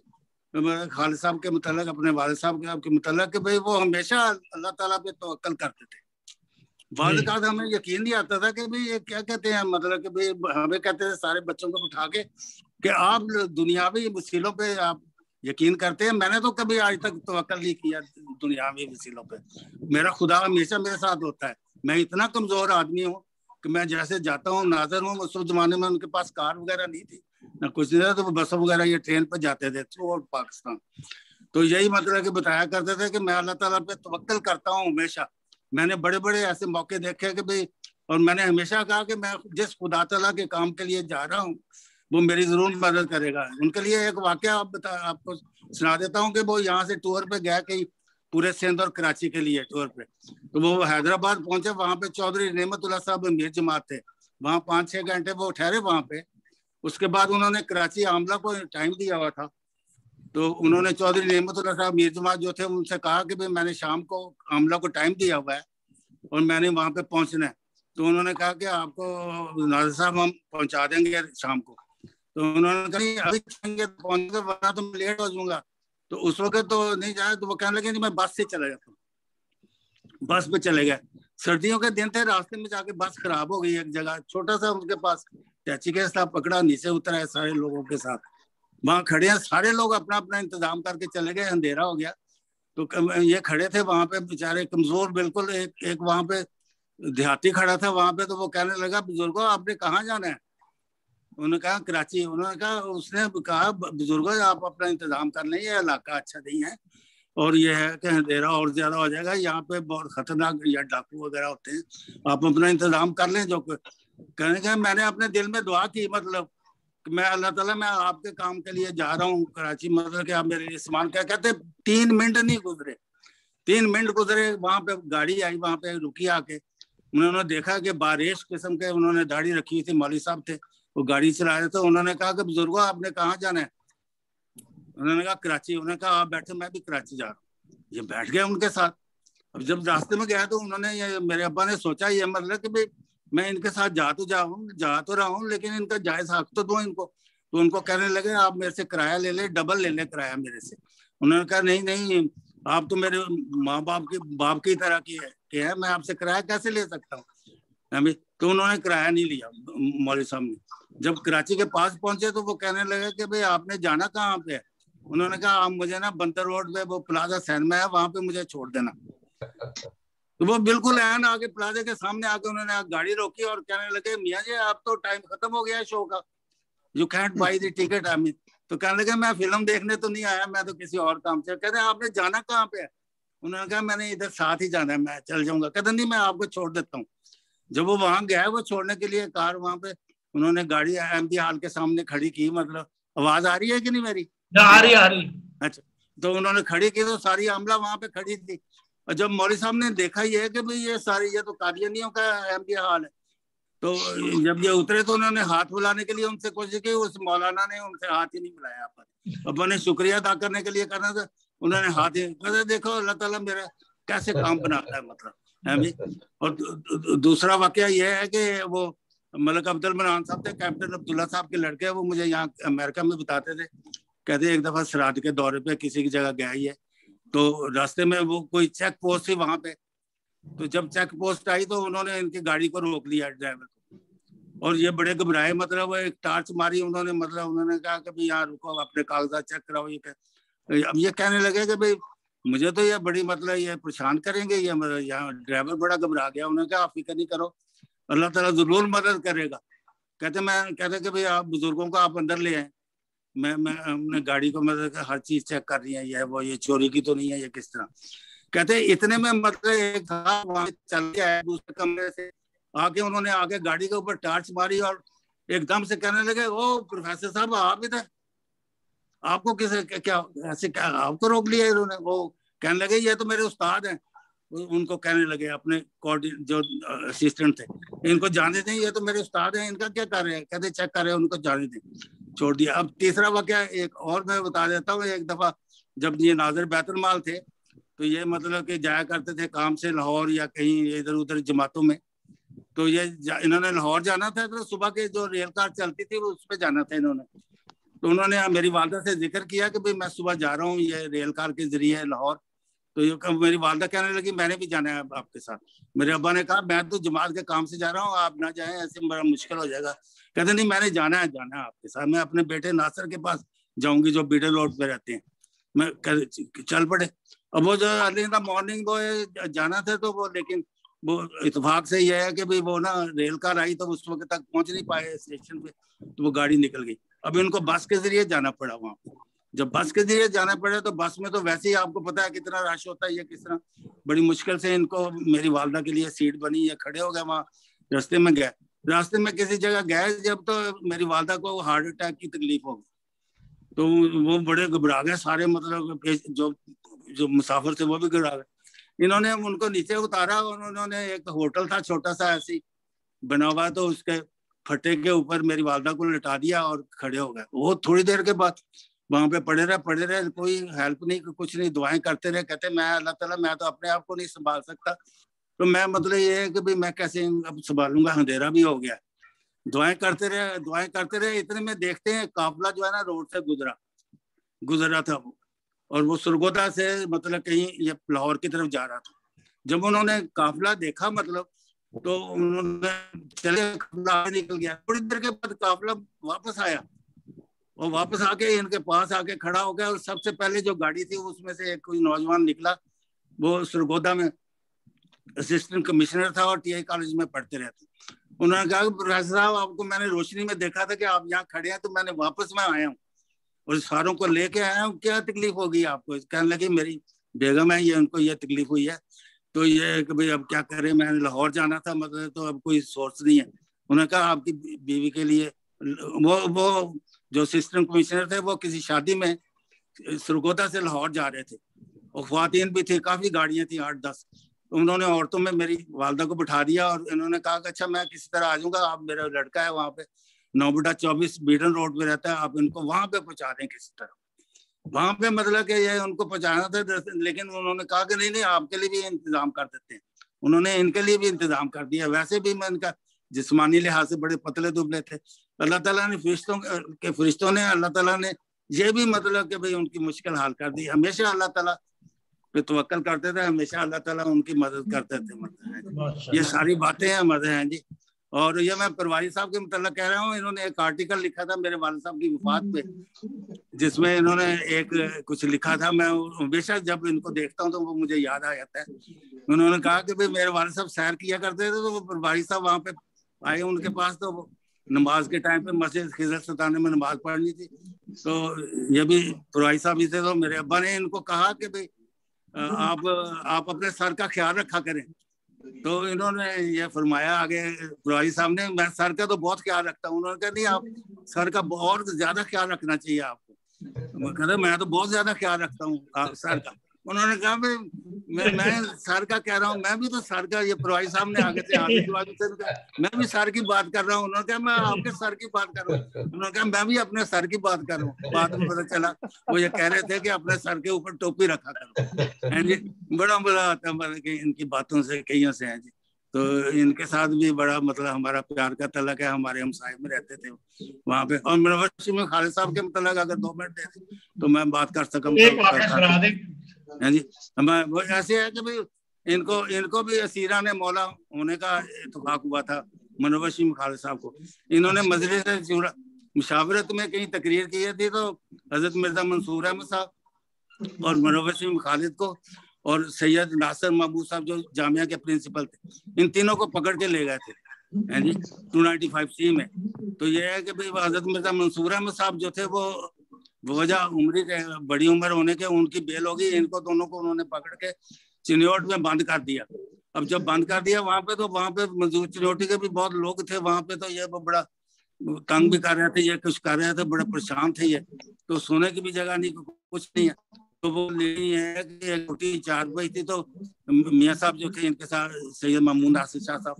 खालिद साहब के मुतल्लिक़, अपने वालिद साहब के मुतल्लिक़ कि भाई वो हमेशा अल्लाह ताला पे तवक्कल करते थे। बाद का हमें यकीन नहीं आता था कि भाई ये क्या कहते हैं, मतलब कि भाई हमें कहते थे सारे बच्चों को उठा के कि आप दुनियावी वसीलों पे आप यकीन करते हैं। मैंने तो कभी आज तक तवक्कल नहीं किया दुनियावी वसीलों पे। मेरा खुदा हमेशा मेरे साथ होता है। मैं इतना कमजोर आदमी हूँ कि मैं जैसे जाता हूँ नाजर हूँ। उस जमाने में उनके पास कार वगैरह नहीं थी ना कुछ नहीं था, तो बस वगैरह ये ट्रेन पे जाते थे थ्रू और पाकिस्तान। तो यही मतलब कि बताया करते थे कि मैं अल्लाह ताला पे तवक्कल करता हूँ हमेशा। मैंने बड़े बड़े ऐसे मौके देखे कि भाई, और मैंने हमेशा कहा कि मैं जिस खुदा ताला के काम के लिए जा रहा हूँ वो मेरी जरूर मदद करेगा। उनके लिए एक वाकया आपको सुना देता हूँ कि वो यहाँ से टूर पे गया कहीं पूरे सिंध और कराची के लिए टूर पे। तो वो हैदराबाद पहुंचे, वहां पे चौधरी नेमतुल्लाह साहब अमीर जमात थे, वहाँ 5-6 घंटे वो ठहरे वहां पे। उसके बाद उन्होंने कराची आमला को टाइम दिया हुआ था, तो उन्होंने चौधरी नेमतुल्लाह साहब अमीर जमात जो थे उनसे कहा कि भाई मैंने शाम को आमला को टाइम दिया हुआ है और मैंने वहां पे पहुंचना है। तो उन्होंने कहा कि आपको नाज़िर साहब हम पहुंचा देंगे शाम को। तो उन्होंने कहा अभी पहुंचेंगे वरना तो मैं लेट हो जाऊंगा। तो उस वक्त तो नहीं जाए। तो वो कहने लगे मैं बस से चला जाता हूँ। बस पे चले गए। सर्दियों के दिन थे, रास्ते में जाके बस खराब हो गई एक जगह, छोटा सा उनके पास टैची केस था, पकड़ा, नीचे उतरा है सारे लोगों के साथ। वहाँ खड़े हैं सारे लोग, अपना अपना इंतजाम करके चले गए। अंधेरा हो गया तो ये खड़े थे वहां पे बेचारे कमजोर बिल्कुल। एक वहां पे देहाती खड़ा था वहां पे। तो वो कहने लगा बुजुर्गो आपने कहाँ जाना है? उन्होंने कहा कराची। उन्होंने कहा, उसने कहा बुजुर्गो आप अपना इंतजाम कर लें, ये इलाका अच्छा नहीं है और ये है कि अंधेरा और ज्यादा हो जाएगा, यहाँ पे बहुत खतरनाक या डाकू वगैरह होते हैं, आप अपना इंतजाम कर लें। जो कहने का मैंने अपने दिल में दुआ की, मतलब मैं अल्लाह ताला मैं आपके काम के लिए जा रहा हूँ कराची, मतलब कि आप मेरे लिए सामान क्या कहते। 3 मिनट नहीं गुजरे, 3 मिनट गुजरे, वहां पे गाड़ी आई, वहां पे रुकी आके। उन्होंने देखा कि बारिश किस्म के, उन्होंने दाढ़ी रखी थी, मौलवी साहब थे, वो गाड़ी चला रहे थे। उन्होंने कहा कि बुजुर्गो आपने कहाँ जाना है? उन्होंने कहा कराची। उन्होंने कहा आप बैठे, मैं भी कराची जा रहा हूँ। ये बैठ गए उनके साथ। अब जब रास्ते में गया तो उन्होंने ये मेरे अब्बा ने सोचा ये मतलब कि भाई मैं इनके साथ जा तो रहा हूँ लेकिन इनका जायज हक तो दो इनको। तो उनको कहने लगे आप मेरे से किराया ले ले, डबल ले ले किराया मेरे से। उन्होंने कहा नहीं आप तो मेरे माँ बाप की तरह की है, मैं आपसे किराया कैसे ले सकता हूँ? तो उन्होंने किराया नहीं लिया मौलवी साहब ने। जब कराची के पास पहुंचे तो वो कहने लगे कि भाई आपने जाना कहाँ पे है? उन्होंने कहा आप मुझे ना बंदर रोड पे वो प्लाजा सैनमा है वहां पे मुझे छोड़ देना। तो वो बिल्कुल ऐन आगे प्लाजे के सामने आके उन्होंने गाड़ी रोकी और कहने लगे मियाँ जी आप तो टाइम खत्म हो गया है शो का, you can't by the ticket. I mean, तो कहने लगे मैं फिल्म देखने तो नहीं आया, मैं तो किसी और काम से। कहते आपने जाना कहाँ पे है? उन्होंने कहा मैंने इधर साथ ही जाना है, मैं चल जाऊंगा। कहते नहीं मैं आपको छोड़ देता हूँ। जब वो वहां गया वो छोड़ने के लिए कार, वहां पे उन्होंने गाड़ी एमपी हॉल के सामने खड़ी की। मतलब आवाज आ रही है कि नहीं मेरी? आ रही। अच्छा, तो उन्होंने खड़ी की तो सारी आमला वहां पे खड़ी थी। और जब मौलवी साहब ने देखा ये कि भाई ये तो कादियानियों का एमपी हॉल है, तो जब ये उतरे तो उन्होंने हाथ बुलाने के लिए उनसे कोशिश की, उस मौलाना ने उनसे हाथ ही नहीं बुलाया। अपने शुक्रिया अदा करने के लिए करना था, उन्होंने हाथ ही कहते देखो अल्लाह ताला मेरा कैसे काम बनाता है, मतलब है भी। और दूसरा वाकया ये है कि वो मलिक अब्दुल मनान साहब थे, कैप्टन अब्दुल्ला साहब के लड़के, वो मुझे यहाँ अमेरिका में बताते थे। कहते एक दफा सराद के दौरे पे किसी की जगह गया ही है, तो रास्ते में वो कोई चेक पोस्ट थी वहां पे। तो जब चेक पोस्ट आई तो उन्होंने इनकी गाड़ी को रोक लिया ड्राइवर को, और ये बड़े घबराए। मतलब एक टार्च मारी उन्होंने, मतलब उन्होंने कहा कि भाई यहाँ रुको अपने कागजात चेक कराओ। ये अब ये कहने लगे कि भाई मुझे तो ये बड़ी मतलब ये परेशान करेंगे, ये मतलब यहाँ ड्राइवर बड़ा घबरा गया। उन्होंने कहा आप फिक्र नहीं करो, अल्लाह ताला जरूर मदद करेगा। कहते कि भाई आप बुजुर्गों को आप अंदर ले आए, मैं अपने गाड़ी को मतलब हर चीज चेक कर रही है, ये चोरी की तो नहीं है, ये किस तरह। कहते इतने में मतलब एक वहां चल के आया दूसरे कमरे से आके, उन्होंने आके गाड़ी के ऊपर टार्च मारी और एकदम से कहने लगे ओ प्रोफेसर साहब आप इधर, आपको किसे क्या ऐसे क्या आपको रोक लिया इन्होंने? वो कहने लगे ये तो मेरे उस्ताद हैं। उनको कहने लगे अपने जो असिस्टेंट थे, इनको जाने दें, ये तो मेरे उस्ताद हैं, इनका क्या कर रहे हैं? कहते चेक कर रहे हैं, उनको जाने दें। छोड़ दिया। अब तीसरा वाकया एक और मैं बता देता हूँ। एक दफा जब ये नाज़िर बैतुल माल थे तो ये मतलब कि जाया करते थे काम से लाहौर या कहीं इधर उधर जमातों में। तो ये इन्होंने लाहौर जाना था, तो सुबह के जो रेल कार चलती थी वो उस पर जाना था इन्होंने। तो उन्होंने मेरी वालदा से जिक्र किया कि भाई मैं सुबह जा रहा हूँ ये रेल कार के जरिए लाहौर। तो ये मेरी वालदा कहने लगी मैंने भी जाना है आपके साथ। मेरे अब्बा ने कहा मैं तो जमात के काम से जा रहा हूँ, आप ना जाएं, ऐसे बड़ा मुश्किल हो जाएगा। कहते नहीं मैंने जाना है आपके साथ, मैं अपने बेटे नासिर के पास जाऊंगी जो बीडल रोड पे रहते हैं। मैं चल पड़े। अब वो जो अर्ली इन द मॉर्निंग वो जाना था, तो वो लेकिन वो इत्तेफाक से ये है कि भाई वो ना रेल कार आई तो उस वक्त तक पहुंच नहीं पाए स्टेशन पे, तो वो गाड़ी निकल गई। अब इनको बस के जरिए जाना पड़ा वहां पे। जब बस के जरिए जाना पड़ा तो बस में तो वैसे ही आपको पता है कितना रश होता है, ये किस तरह बड़ी मुश्किल से इनको मेरी वालदा के लिए सीट बनी, ये खड़े हो गए वहाँ। रास्ते में गए, रास्ते में किसी जगह गए जब, तो मेरी वालदा को हार्ट अटैक की तकलीफ हो गई। तो वो बड़े घबरा गए सारे, मतलब जो मुसाफिर थे वो भी घबरा गए। इन्होंने उनको नीचे उतारा और उन्होंने एक होटल था छोटा सा ऐसी बना हुआ, तो उसके फटे के ऊपर मेरी वालदा को लिटा दिया और खड़े हो गए। वो थोड़ी देर के बाद वहां पे पड़े रहे, कोई हेल्प नहीं, कुछ नहीं, दुआएं करते रहे। कहते मैं अल्लाह ताला मैं तो अपने आप को नहीं संभाल सकता, तो मैं मतलब ये है कि भाई मैं कैसे अब संभालूंगा, अंधेरा भी हो गया। दुआएं करते रहे। इतने में देखते हैं काफिला जो है ना रोड से गुजर रहा था वो, और वो सुरगोदा से मतलब कहीं ये लाहौर की तरफ जा रहा था। जब उन्होंने काफिला देखा मतलब, तो उन्होंने चले निकल गया। थोड़ी देर के बाद काफिला वापस आया और वापस आके इनके पास आके खड़ा हो गया। और सबसे पहले जो गाड़ी थी उसमें से एक कोई नौजवान निकला, वो सुरगोदा में असिस्टेंट कमिश्नर था और टीआई कॉलेज में पढ़ते रहते। उन्होंने कहा प्रोफेसर साहब आपको मैंने रोशनी में देखा था कि आप यहाँ खड़े हैं, तो मैंने वापस में आया हूँ और सारों को लेके आया हूँ, क्या तकलीफ होगी आपको? कहने लगे मेरी बेगम है, ये उनको ये तकलीफ हुई है, तो ये कि भाई अब क्या करें, मैंने लाहौर जाना था मतलब, तो अब कोई सोर्स नहीं है। उन्होंने कहा आपकी बीवी के लिए वो जो असिस्टेंट कमिश्नर थे वो किसी शादी में सुरगोदा से लाहौर जा रहे थे और ख्वातीन भी थी, काफी गाड़ियां थी 8-10। तो उन्होंने औरतों में मेरी वालदा को बिठा दिया और इन्होंने कहा कि अच्छा मैं किसी तरह आ जाऊंगा, आप मेरा लड़का है वहाँ पे 9/24 बीडन रोड पे रहता है, आप इनको वहां पे पहुंचा दें किसी तरह। वहां पे मतलब कि ये उनको पहुंचाना था, लेकिन उन्होंने कहा कि नहीं आपके लिए भी इंतजाम कर देते हैं। उन्होंने इनके लिए भी इंतजाम कर दिया। वैसे भी मैं इनका जिस्मानी लिहाज से बड़े पतले दुबले थे। अल्लाह ताला ने फरिश्तों ने अल्लाह ताला ने ये भी मतलब कि भाई उनकी मुश्किल हाल कर दी। हमेशा अल्लाह ताला पे तवक्कल करते थे, हमेशा अल्लाह ताला उनकी मदद करते थे। मतलब ये सारी बातें हैं मदद हैं जी। और ये मैं परवारी साहब के मतलब कह रहा हूँ, इन्होंने एक आर्टिकल लिखा था मेरे वालिद साहब की वफात पे, जिसमें इन्होंने एक कुछ लिखा था। मैं हमेशा जब इनको देखता हूँ तो वो मुझे याद आ जाता है। उन्होंने कहा कि भाई मेरे वालिद साहब सैर किया करते थे, तो वो परवारी साहब वहाँ पे आए उनके पास, तो नमाज के टाइम पे मस्जिद खिजर सताने में नमाज पढ़नी थी, तो ये भी परवारी साहब ही थे। तो मेरे अब्बा ने इनको कहा कि भाई आप अपने सर का ख्याल रखा करें। तो इन्होंने ये फरमाया आगे परवारी साहब ने, मैं सर का तो बहुत ख्याल रखता हूँ। उन्होंने कहा नहीं, आप सर का और ज्यादा ख्याल रखना चाहिए आपको। कहते मैं तो बहुत ज्यादा ख्याल रखता हूँ सर का। उन्होंने कहा मैं सर का कह रहा हूँ, मैं भी तो सर का, ये परवारी साहब ने आगे से मैं भी सर की बात कर रहा हूँ। उन्होंने कहा मैं आपके सर की बात कर रहा हूँ। उन्होंने कहा मैं भी अपने सर की बात कर रहा हूँ। बाद में पता चला वो ये कह रहे थे कि अपने सर के ऊपर टोपी रखा करो। जी बड़ा मजा आता है मतलब कि इनकी बातों से, कईयों से है जी। तो इनके साथ भी बड़ा मतलब हमारा प्यार का तलक है। हमारे हमसाए में रहते थे वहाँ पे। और मुनव्वर में खालिद साहब के मतलब अगर 2 मिनट दे तो मैं बात कर सकूँ है जी। वो ऐसे है कि भाई इनको भी असीरा ने मौला होने का इत्तेफाक हुआ था मुनव्वर खालिद साहब को। इन्होंने मजलिस मुशावरत में कहीं तकरीर की थी, तो हजरत मिर्जा मंसूर अहमद साहब और मुनव्वर खालिद को और सैयद नासिर महबूब साहब जो जामिया के प्रिंसिपल थे, इन तीनों को पकड़ के ले गए थे है जी 295C में। तो ये है कि भाई हजरत मिर्जा मंसूर अहमद साहब जो थे वो वजह उम्र के, बड़ी उम्र होने के उनकी बेल होगी। इनको दोनों को उन्होंने पकड़ के चिन्योट में बंद कर दिया। अब जब बंद कर दिया वहां पे, तो वहां पे मजदूर चिन्योटी के भी बहुत लोग थे वहां पे। तो ये बड़ा तंग भी कर रहे थे, ये कुछ कर रहे थे, बड़े परेशान थे ये। तो सोने की भी जगह नहीं, कुछ नहीं है। तो वो नहीं है कि एक छोटी चारपाई थी, तो मियाँ साहब जो थे इनके साथ सैयद महमूद आसिफ शाह साहब,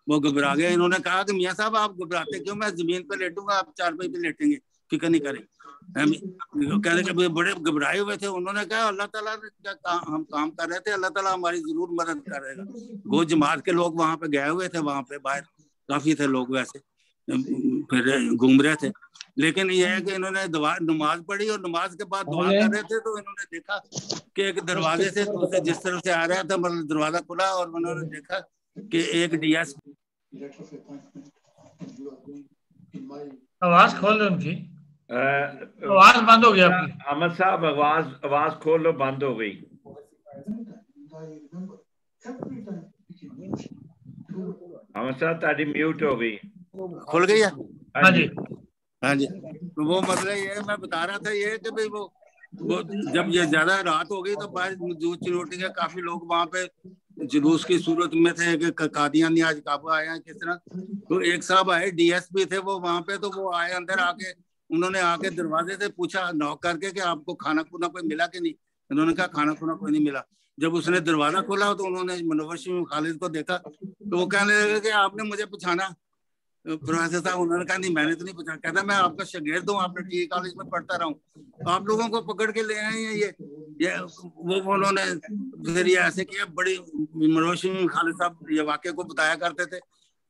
वो घबरा गए। इन्होंने कहा कि मियाँ साहब आप घबराते क्यों, मैं जमीन पे लेटूंगा, आप चारपाई पे लेटेंगे, फिक्र नहीं करें। कहने के बड़े घबराए हुए थे। उन्होंने कहा अल्लाह ताला ने हम काम कर रहे थे, अल्लाह ताला हमारी जरूर मदद करेगा। वो जमात के लोग वहां पे गए हुए थे, वहां पे बाहर काफी थे लोग वैसे फिर घूम रहे थे। लेकिन ये है कि इन्होंने नमाज पढ़ी और नमाज के बाद दुआ कर रहे थे, तो इन्होंने देखा कि एक दरवाजे से जिस तरफ से आ रहा था, मतलब दरवाजा खुला और उन्होंने देखा कि एक DS। आवाज खोल दो उनकी, आवाज बंद हो गया आपकी। अहमद साहब आवाज खोल लो, बंद हो गई। अहमद साहब ताड़ी म्यूट हो गई। खुल गई है? हाँ जी हाँ जी। तो वो मतलब ये मैं बता रहा था ये कि भाई वो जब ये ज्यादा रात हो गई तो बाहर मजदूर चिन्योटी के काफी लोग वहां पे जुलूस की सूरत में थे कि कादियानी आज काबा आया किस तरह। तो एक साहब आए DSP थे वो वहां पे, तो वो आए अंदर आके, उन्होंने आके दरवाजे से पूछा नॉक करके कि आपको खाना खुना कोई मिला कि नहीं। उन्होंने कहा खाना खुना कोई नहीं मिला। जब उसने दरवाजा खोला तो उन्होंने मुनव्वर खालिद को देखा, तो वो कहने लगे कि आपने मुझे पहचाना प्रोफेसर साहब। उन्होंने कहा नहीं मैंने तो नहीं पहचाना। कहता मैं आपका शागिर्द हूँ, आपने TA कॉलेज में पढ़ता रहा हूँ, आप लोगों को पकड़ के ले आए हैं ये वो उन्होंने फिर ये ऐसे किया। बड़ी मुनव्वर खालिद साहब ये वाक़े को बताया करते थे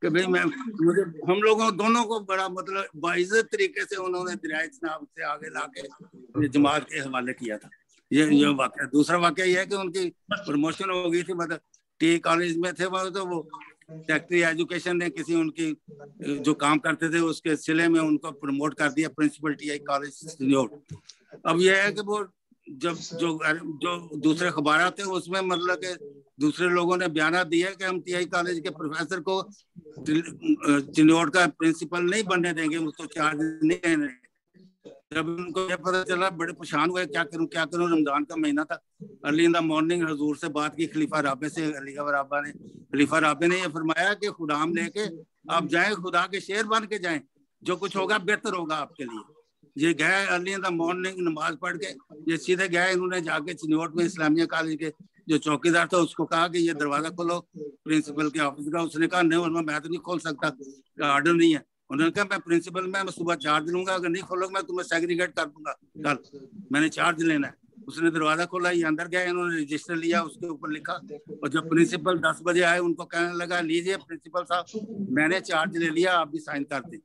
कि भाई मुझे हम लोगों दोनों को बड़ा मतलब बाइज्जत तरीके से उन्होंने दरियाए चनाब से आगे लाके जमात के हवाले किया था। ये वाक़या। दूसरा वाक़या ये है कि उनकी प्रमोशन हो गई थी, मतलब TA कॉलेज में थे वो, तो वो सेक्रेटरी एजुकेशन ने किसी उनकी जो काम करते थे उसके सिले में उनको प्रमोट कर दिया प्रिंसिपल TI कॉलेज चिन्योट। अब ये है कि वो जब जो दूसरे अखबार थे उसमें मतलब कि दूसरे लोगों ने बयान दिया कि हम TI कॉलेज के प्रोफेसर को चिन्योट का प्रिंसिपल नहीं बनने देंगे, उसको चार्ज नहीं देंगे। जब उनको ये पता चला बड़े परेशान हुए, क्या करूं। रमजान का महीना था। अर्ली इन द मॉर्निंग हजूर से बात की, खलीफा राबे से। खलीफा राबे ने ये फरमाया कि खुदाम लेके आप जाएं, खुदा के शेर बन के जाएं, जो कुछ होगा बेहतर होगा आपके लिए। ये गए अर्ली इन द मॉर्निंग नमाज पढ़ के, ये सीधे गए। इन्होंने जाके चिन्योट में इस्लामिया कॉलेज के जो चौकीदार था उसको कहा कि ये दरवाजा खोलो प्रिंसिपल के ऑफिस का। उसने कहा नहीं मैं तो नहीं खोल सकता, ऑर्डर नहीं है। उन्होंने कहा मैं प्रिंसिपल मैं सुबह चार्ज लूंगा, अगर नहीं खोलोगे मैं तुम्हें सेग्रीगेट कर दूंगा कल, मैंने चार्ज लेना है। उसने दरवाजा खोला, ये अंदर गए, इन्होंने रजिस्टर लिया, उसके ऊपर लिखा। और जब प्रिंसिपल 10 बजे आए उनको कहने लगा लीजिए प्रिंसिपल साहब मैंने चार्ज ले लिया, आप भी साइन कर दें।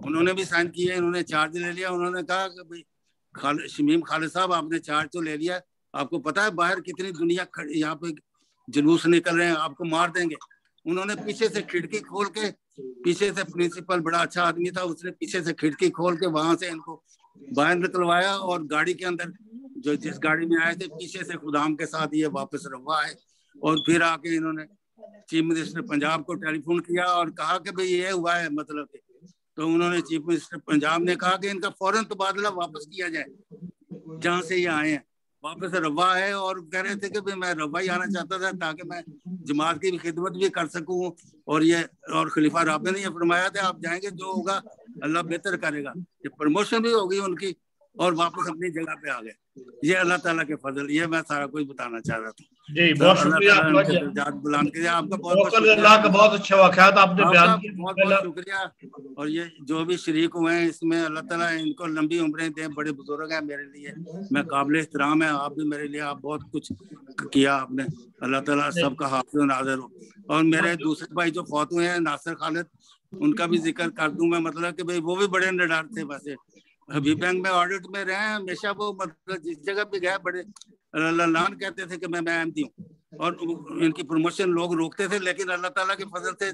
उन्होंने भी साइन किए, इन्होंने चार्ज ले लिया। उन्होंने कहा कि भाई शमीम खालिद साहब आपने चार्ज तो ले लिया, आपको पता है बाहर कितनी दुनिया यहाँ पे जुलूस निकल रहे हैं, आपको मार देंगे। उन्होंने पीछे से खिड़की खोल के पीछे से प्रिंसिपल बड़ा अच्छा आदमी था, उसने पीछे से खिड़की खोल के वहां से इनको बाहर निकलवाया और गाड़ी के अंदर जो जिस गाड़ी में आए थे पीछे से खुदाम के साथ ये वापस रवा है। और फिर आके इन्होंने चीफ मिनिस्टर पंजाब को टेलीफोन किया और कहा कि भाई ये हुआ है मतलब कि, तो उन्होंने चीफ मिनिस्टर पंजाब ने कहा कि इनका फौरन तबादला वापस किया जाए जहाँ से ये आए हैं। वापस रवा है और कह रहे थे कि भाई मैं रवा ही आना चाहता था ताकि मैं जमात की भी खिदमत भी कर सकूं। और ये और खलीफा राबे ने ये फरमाया था आप जाएंगे जो होगा अल्लाह बेहतर करेगा। ये प्रमोशन भी होगी उनकी और वापस अपनी जगह पे आ गए। ये अल्लाह ताला के फजल, ये मैं सारा कुछ बताना चाह रहा था जी। बहुत शुक्रिया आपका, अल्लाह का बहुत अच्छा वाक़यात आपने बयान किया, बहुत बहुत शुक्रिया। और ये जो भी शरीक हुए हैं इसमें अल्लाह ताला इनको लंबी उम्रें दे, बड़े बुजुर्ग हैं मेरे लिए, मैं काबिल एहतराम है। आप भी मेरे लिए आप बहुत कुछ किया आपने, अल्लाह ताला सबका हाफिज़ नाज़िर हो। और मेरे दूसरे भाई जो फौत हुए हैं नासिर खालिद, उनका भी जिक्र कर दूं मैं, मतलब कि भाई वो भी बड़े निडर थे। वैसे हबीब बैंक में ऑडिट में रहे हैं हमेशा, वो मतलब जिस जगह भी गए बड़े लान कहते थे कि मैं अहमदी हूँ और इनकी प्रमोशन लोग रोकते थे, लेकिन अल्लाह ताला के फजल से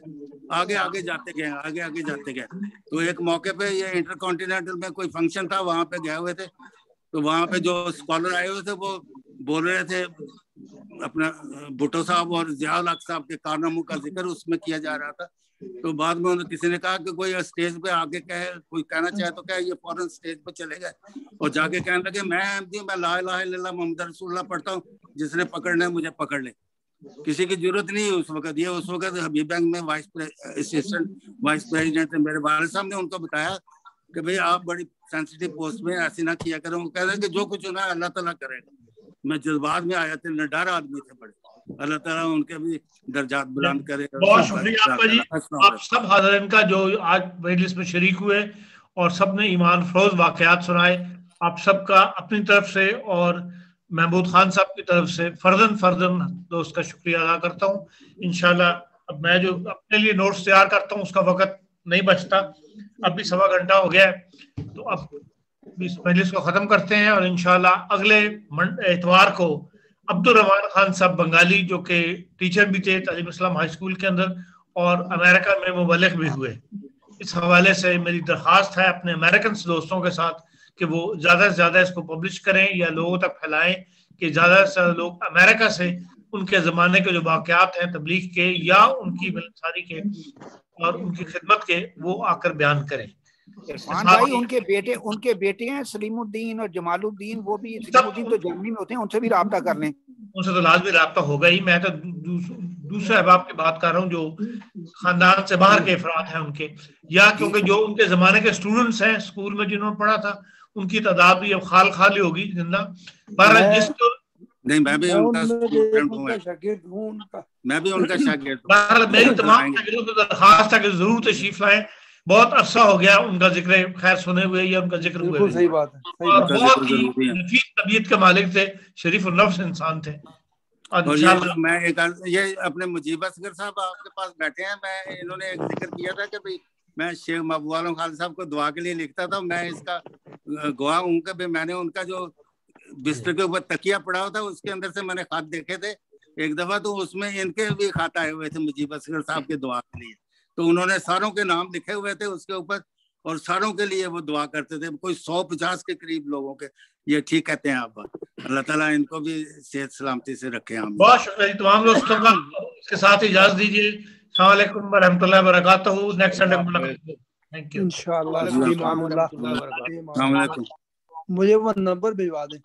आगे आगे जाते गए, आगे आगे जाते गए। तो एक मौके पे ये इंटरकॉन्टिनेंटल में कोई फंक्शन था, वहाँ पे गए हुए थे, तो वहाँ पे जो स्कॉलर आए हुए थे वो बोल रहे थे अपना भुट्टो साहब और जियाउल हक साहब के कारनामों का जिक्र उसमें किया जा रहा था। तो बाद में उन्होंने किसी ने कहा कि कोई स्टेज पे आगे कहे, कोई कहना चाहे तो क्या, ये फौरन स्टेज पे चले गए और जाके कहने लगे मैं अहमदी हूं, मैं ला इलाहा इल्लल्लाह मोहम्मद रसूलुल्लाह पढ़ता हूँ, जिसने पकड़ना है मुझे पकड़ ले। किसी की जरूरत नहीं है उस वक्त। ये उस वक्त हबीब बैंक में असिस्टेंट वाइस प्रेसिडेंट थे। मेरे वालिद साहब ने उनको बताया कि भाई आप बड़ी सेंसिटिव पोस्ट में ऐसी ना किया करो। कह रहे कि जो कुछ होना अल्लाह ताला करेगा। मैं जज्बात में आया थे, निडर आदमी थे बड़े, अल्लाह ताला उनके भी दर्जात बुलंद करे। बहुत शुक्रिया आपका जी, आप सब हाज़रीन का जो आज मजलिस में शरीक हुए और सब ने ईमान फरोज वाक़यात सुनाए। आप सबका अपनी तरफ से और महमूद खान साहब की तरफ से फर्जन दोस्त का शुक्रिया अदा करता हूँ। इंशाल्लाह अब मैं जो अपने लिए नोट्स तैयार करता हूँ उसका वक्त नहीं बचता, अब भी 1.25 घंटा हो गया है, तो अब इस मजलिस को ख़त्म करते हैं और इंशाल्लाह अगले इतवार को अब्दुल रहमान खान साहब बंगाली जो कि टीचर भी थे तालीम इस्लाम हाई स्कूल के अंदर और अमेरिका में मुबल्लिग भी हुए, इस हवाले से मेरी दरख्वास्त है अपने अमेरिकन दोस्तों के साथ कि वो ज़्यादा से ज़्यादा इसको पब्लिश करें या लोगों तक फैलाएं कि ज़्यादा से ज़्यादा लोग अमेरिका से उनके ज़माने के जो वाक़यात हैं तबलीग के या उनकी मिलनसारी के और उनकी खिदमत के वो आकर बयान करें। इरफान भाई उनके बेटे हैं सलीमुद्दीन और जमालुद्दीन, वो भी सलीमुद्दीन तो जर्मनी में होते हैं, उनसे भी राब्ता कर लें। उनसे तो लाजमी राब्ता होगा ही। मैं तो दूसरे अहबाब की बात कर रहा हूँ जो खानदान से बाहर के अफराद हैं उनके, या क्योंकि जो उनके जमाने के स्टूडेंट्स हैं स्कूल में जिन्होंने पढ़ा था उनकी तादाद भी अब खाली होगी जिंदा। पर जिसको नहीं, मैं भी उनका शागिर्द हूं, मैं भी उनका शागिर्द हूं। मेरी तमाम शागिर्दों को दरख्वास्त है कि जरूर तशरीफ लाएं। बहुत अरसा हो गया उनका जिक्र खैर सुने हुए या उनका जिक्र हुए। सही बात है, बहुत ही नफीस तबीयत के मालिक थे, शरीफ नफ्स इंसान थे। और ये मैं एक ये अपने मुजीब असगर साहब आपके पास बैठे हैं, मैं इन्होंने एक जिक्र किया था कि भाई मैं शेख महबूब आलम खान साहब को दुआ के लिए लिखता था। मैं इसका गवाह हूँ कि भाई मैंने उनका जो बिस्तर के ऊपर तकिया पड़ा हुआ था उसके अंदर से मैंने खत देखे थे एक दफा, तो उसमें इनके भी खत आए हुए थे मुजीब असगर साहब के दुआ के लिए। तो उन्होंने सारों के नाम लिखे हुए थे उसके ऊपर और सारों के लिए वो दुआ करते थे। कोई 150 के करीब लोगों के, ये ठीक कहते हैं आप। अल्लाह ताला इनको भी सेहत सलामती से रखे। हम बहुत शुक्रिया तमाम दोस्तों का। इसके साथ इजाजत दीजिए। अस्सलाम वालेकुम व रहमतुल्लाहि व बरकातहू। नेक्स्ट संडे मुलाकात। थैंक यू इंशाअल्लाह। अस्सलाम वालेकुम। मुझे वो नंबर भिजवा दें।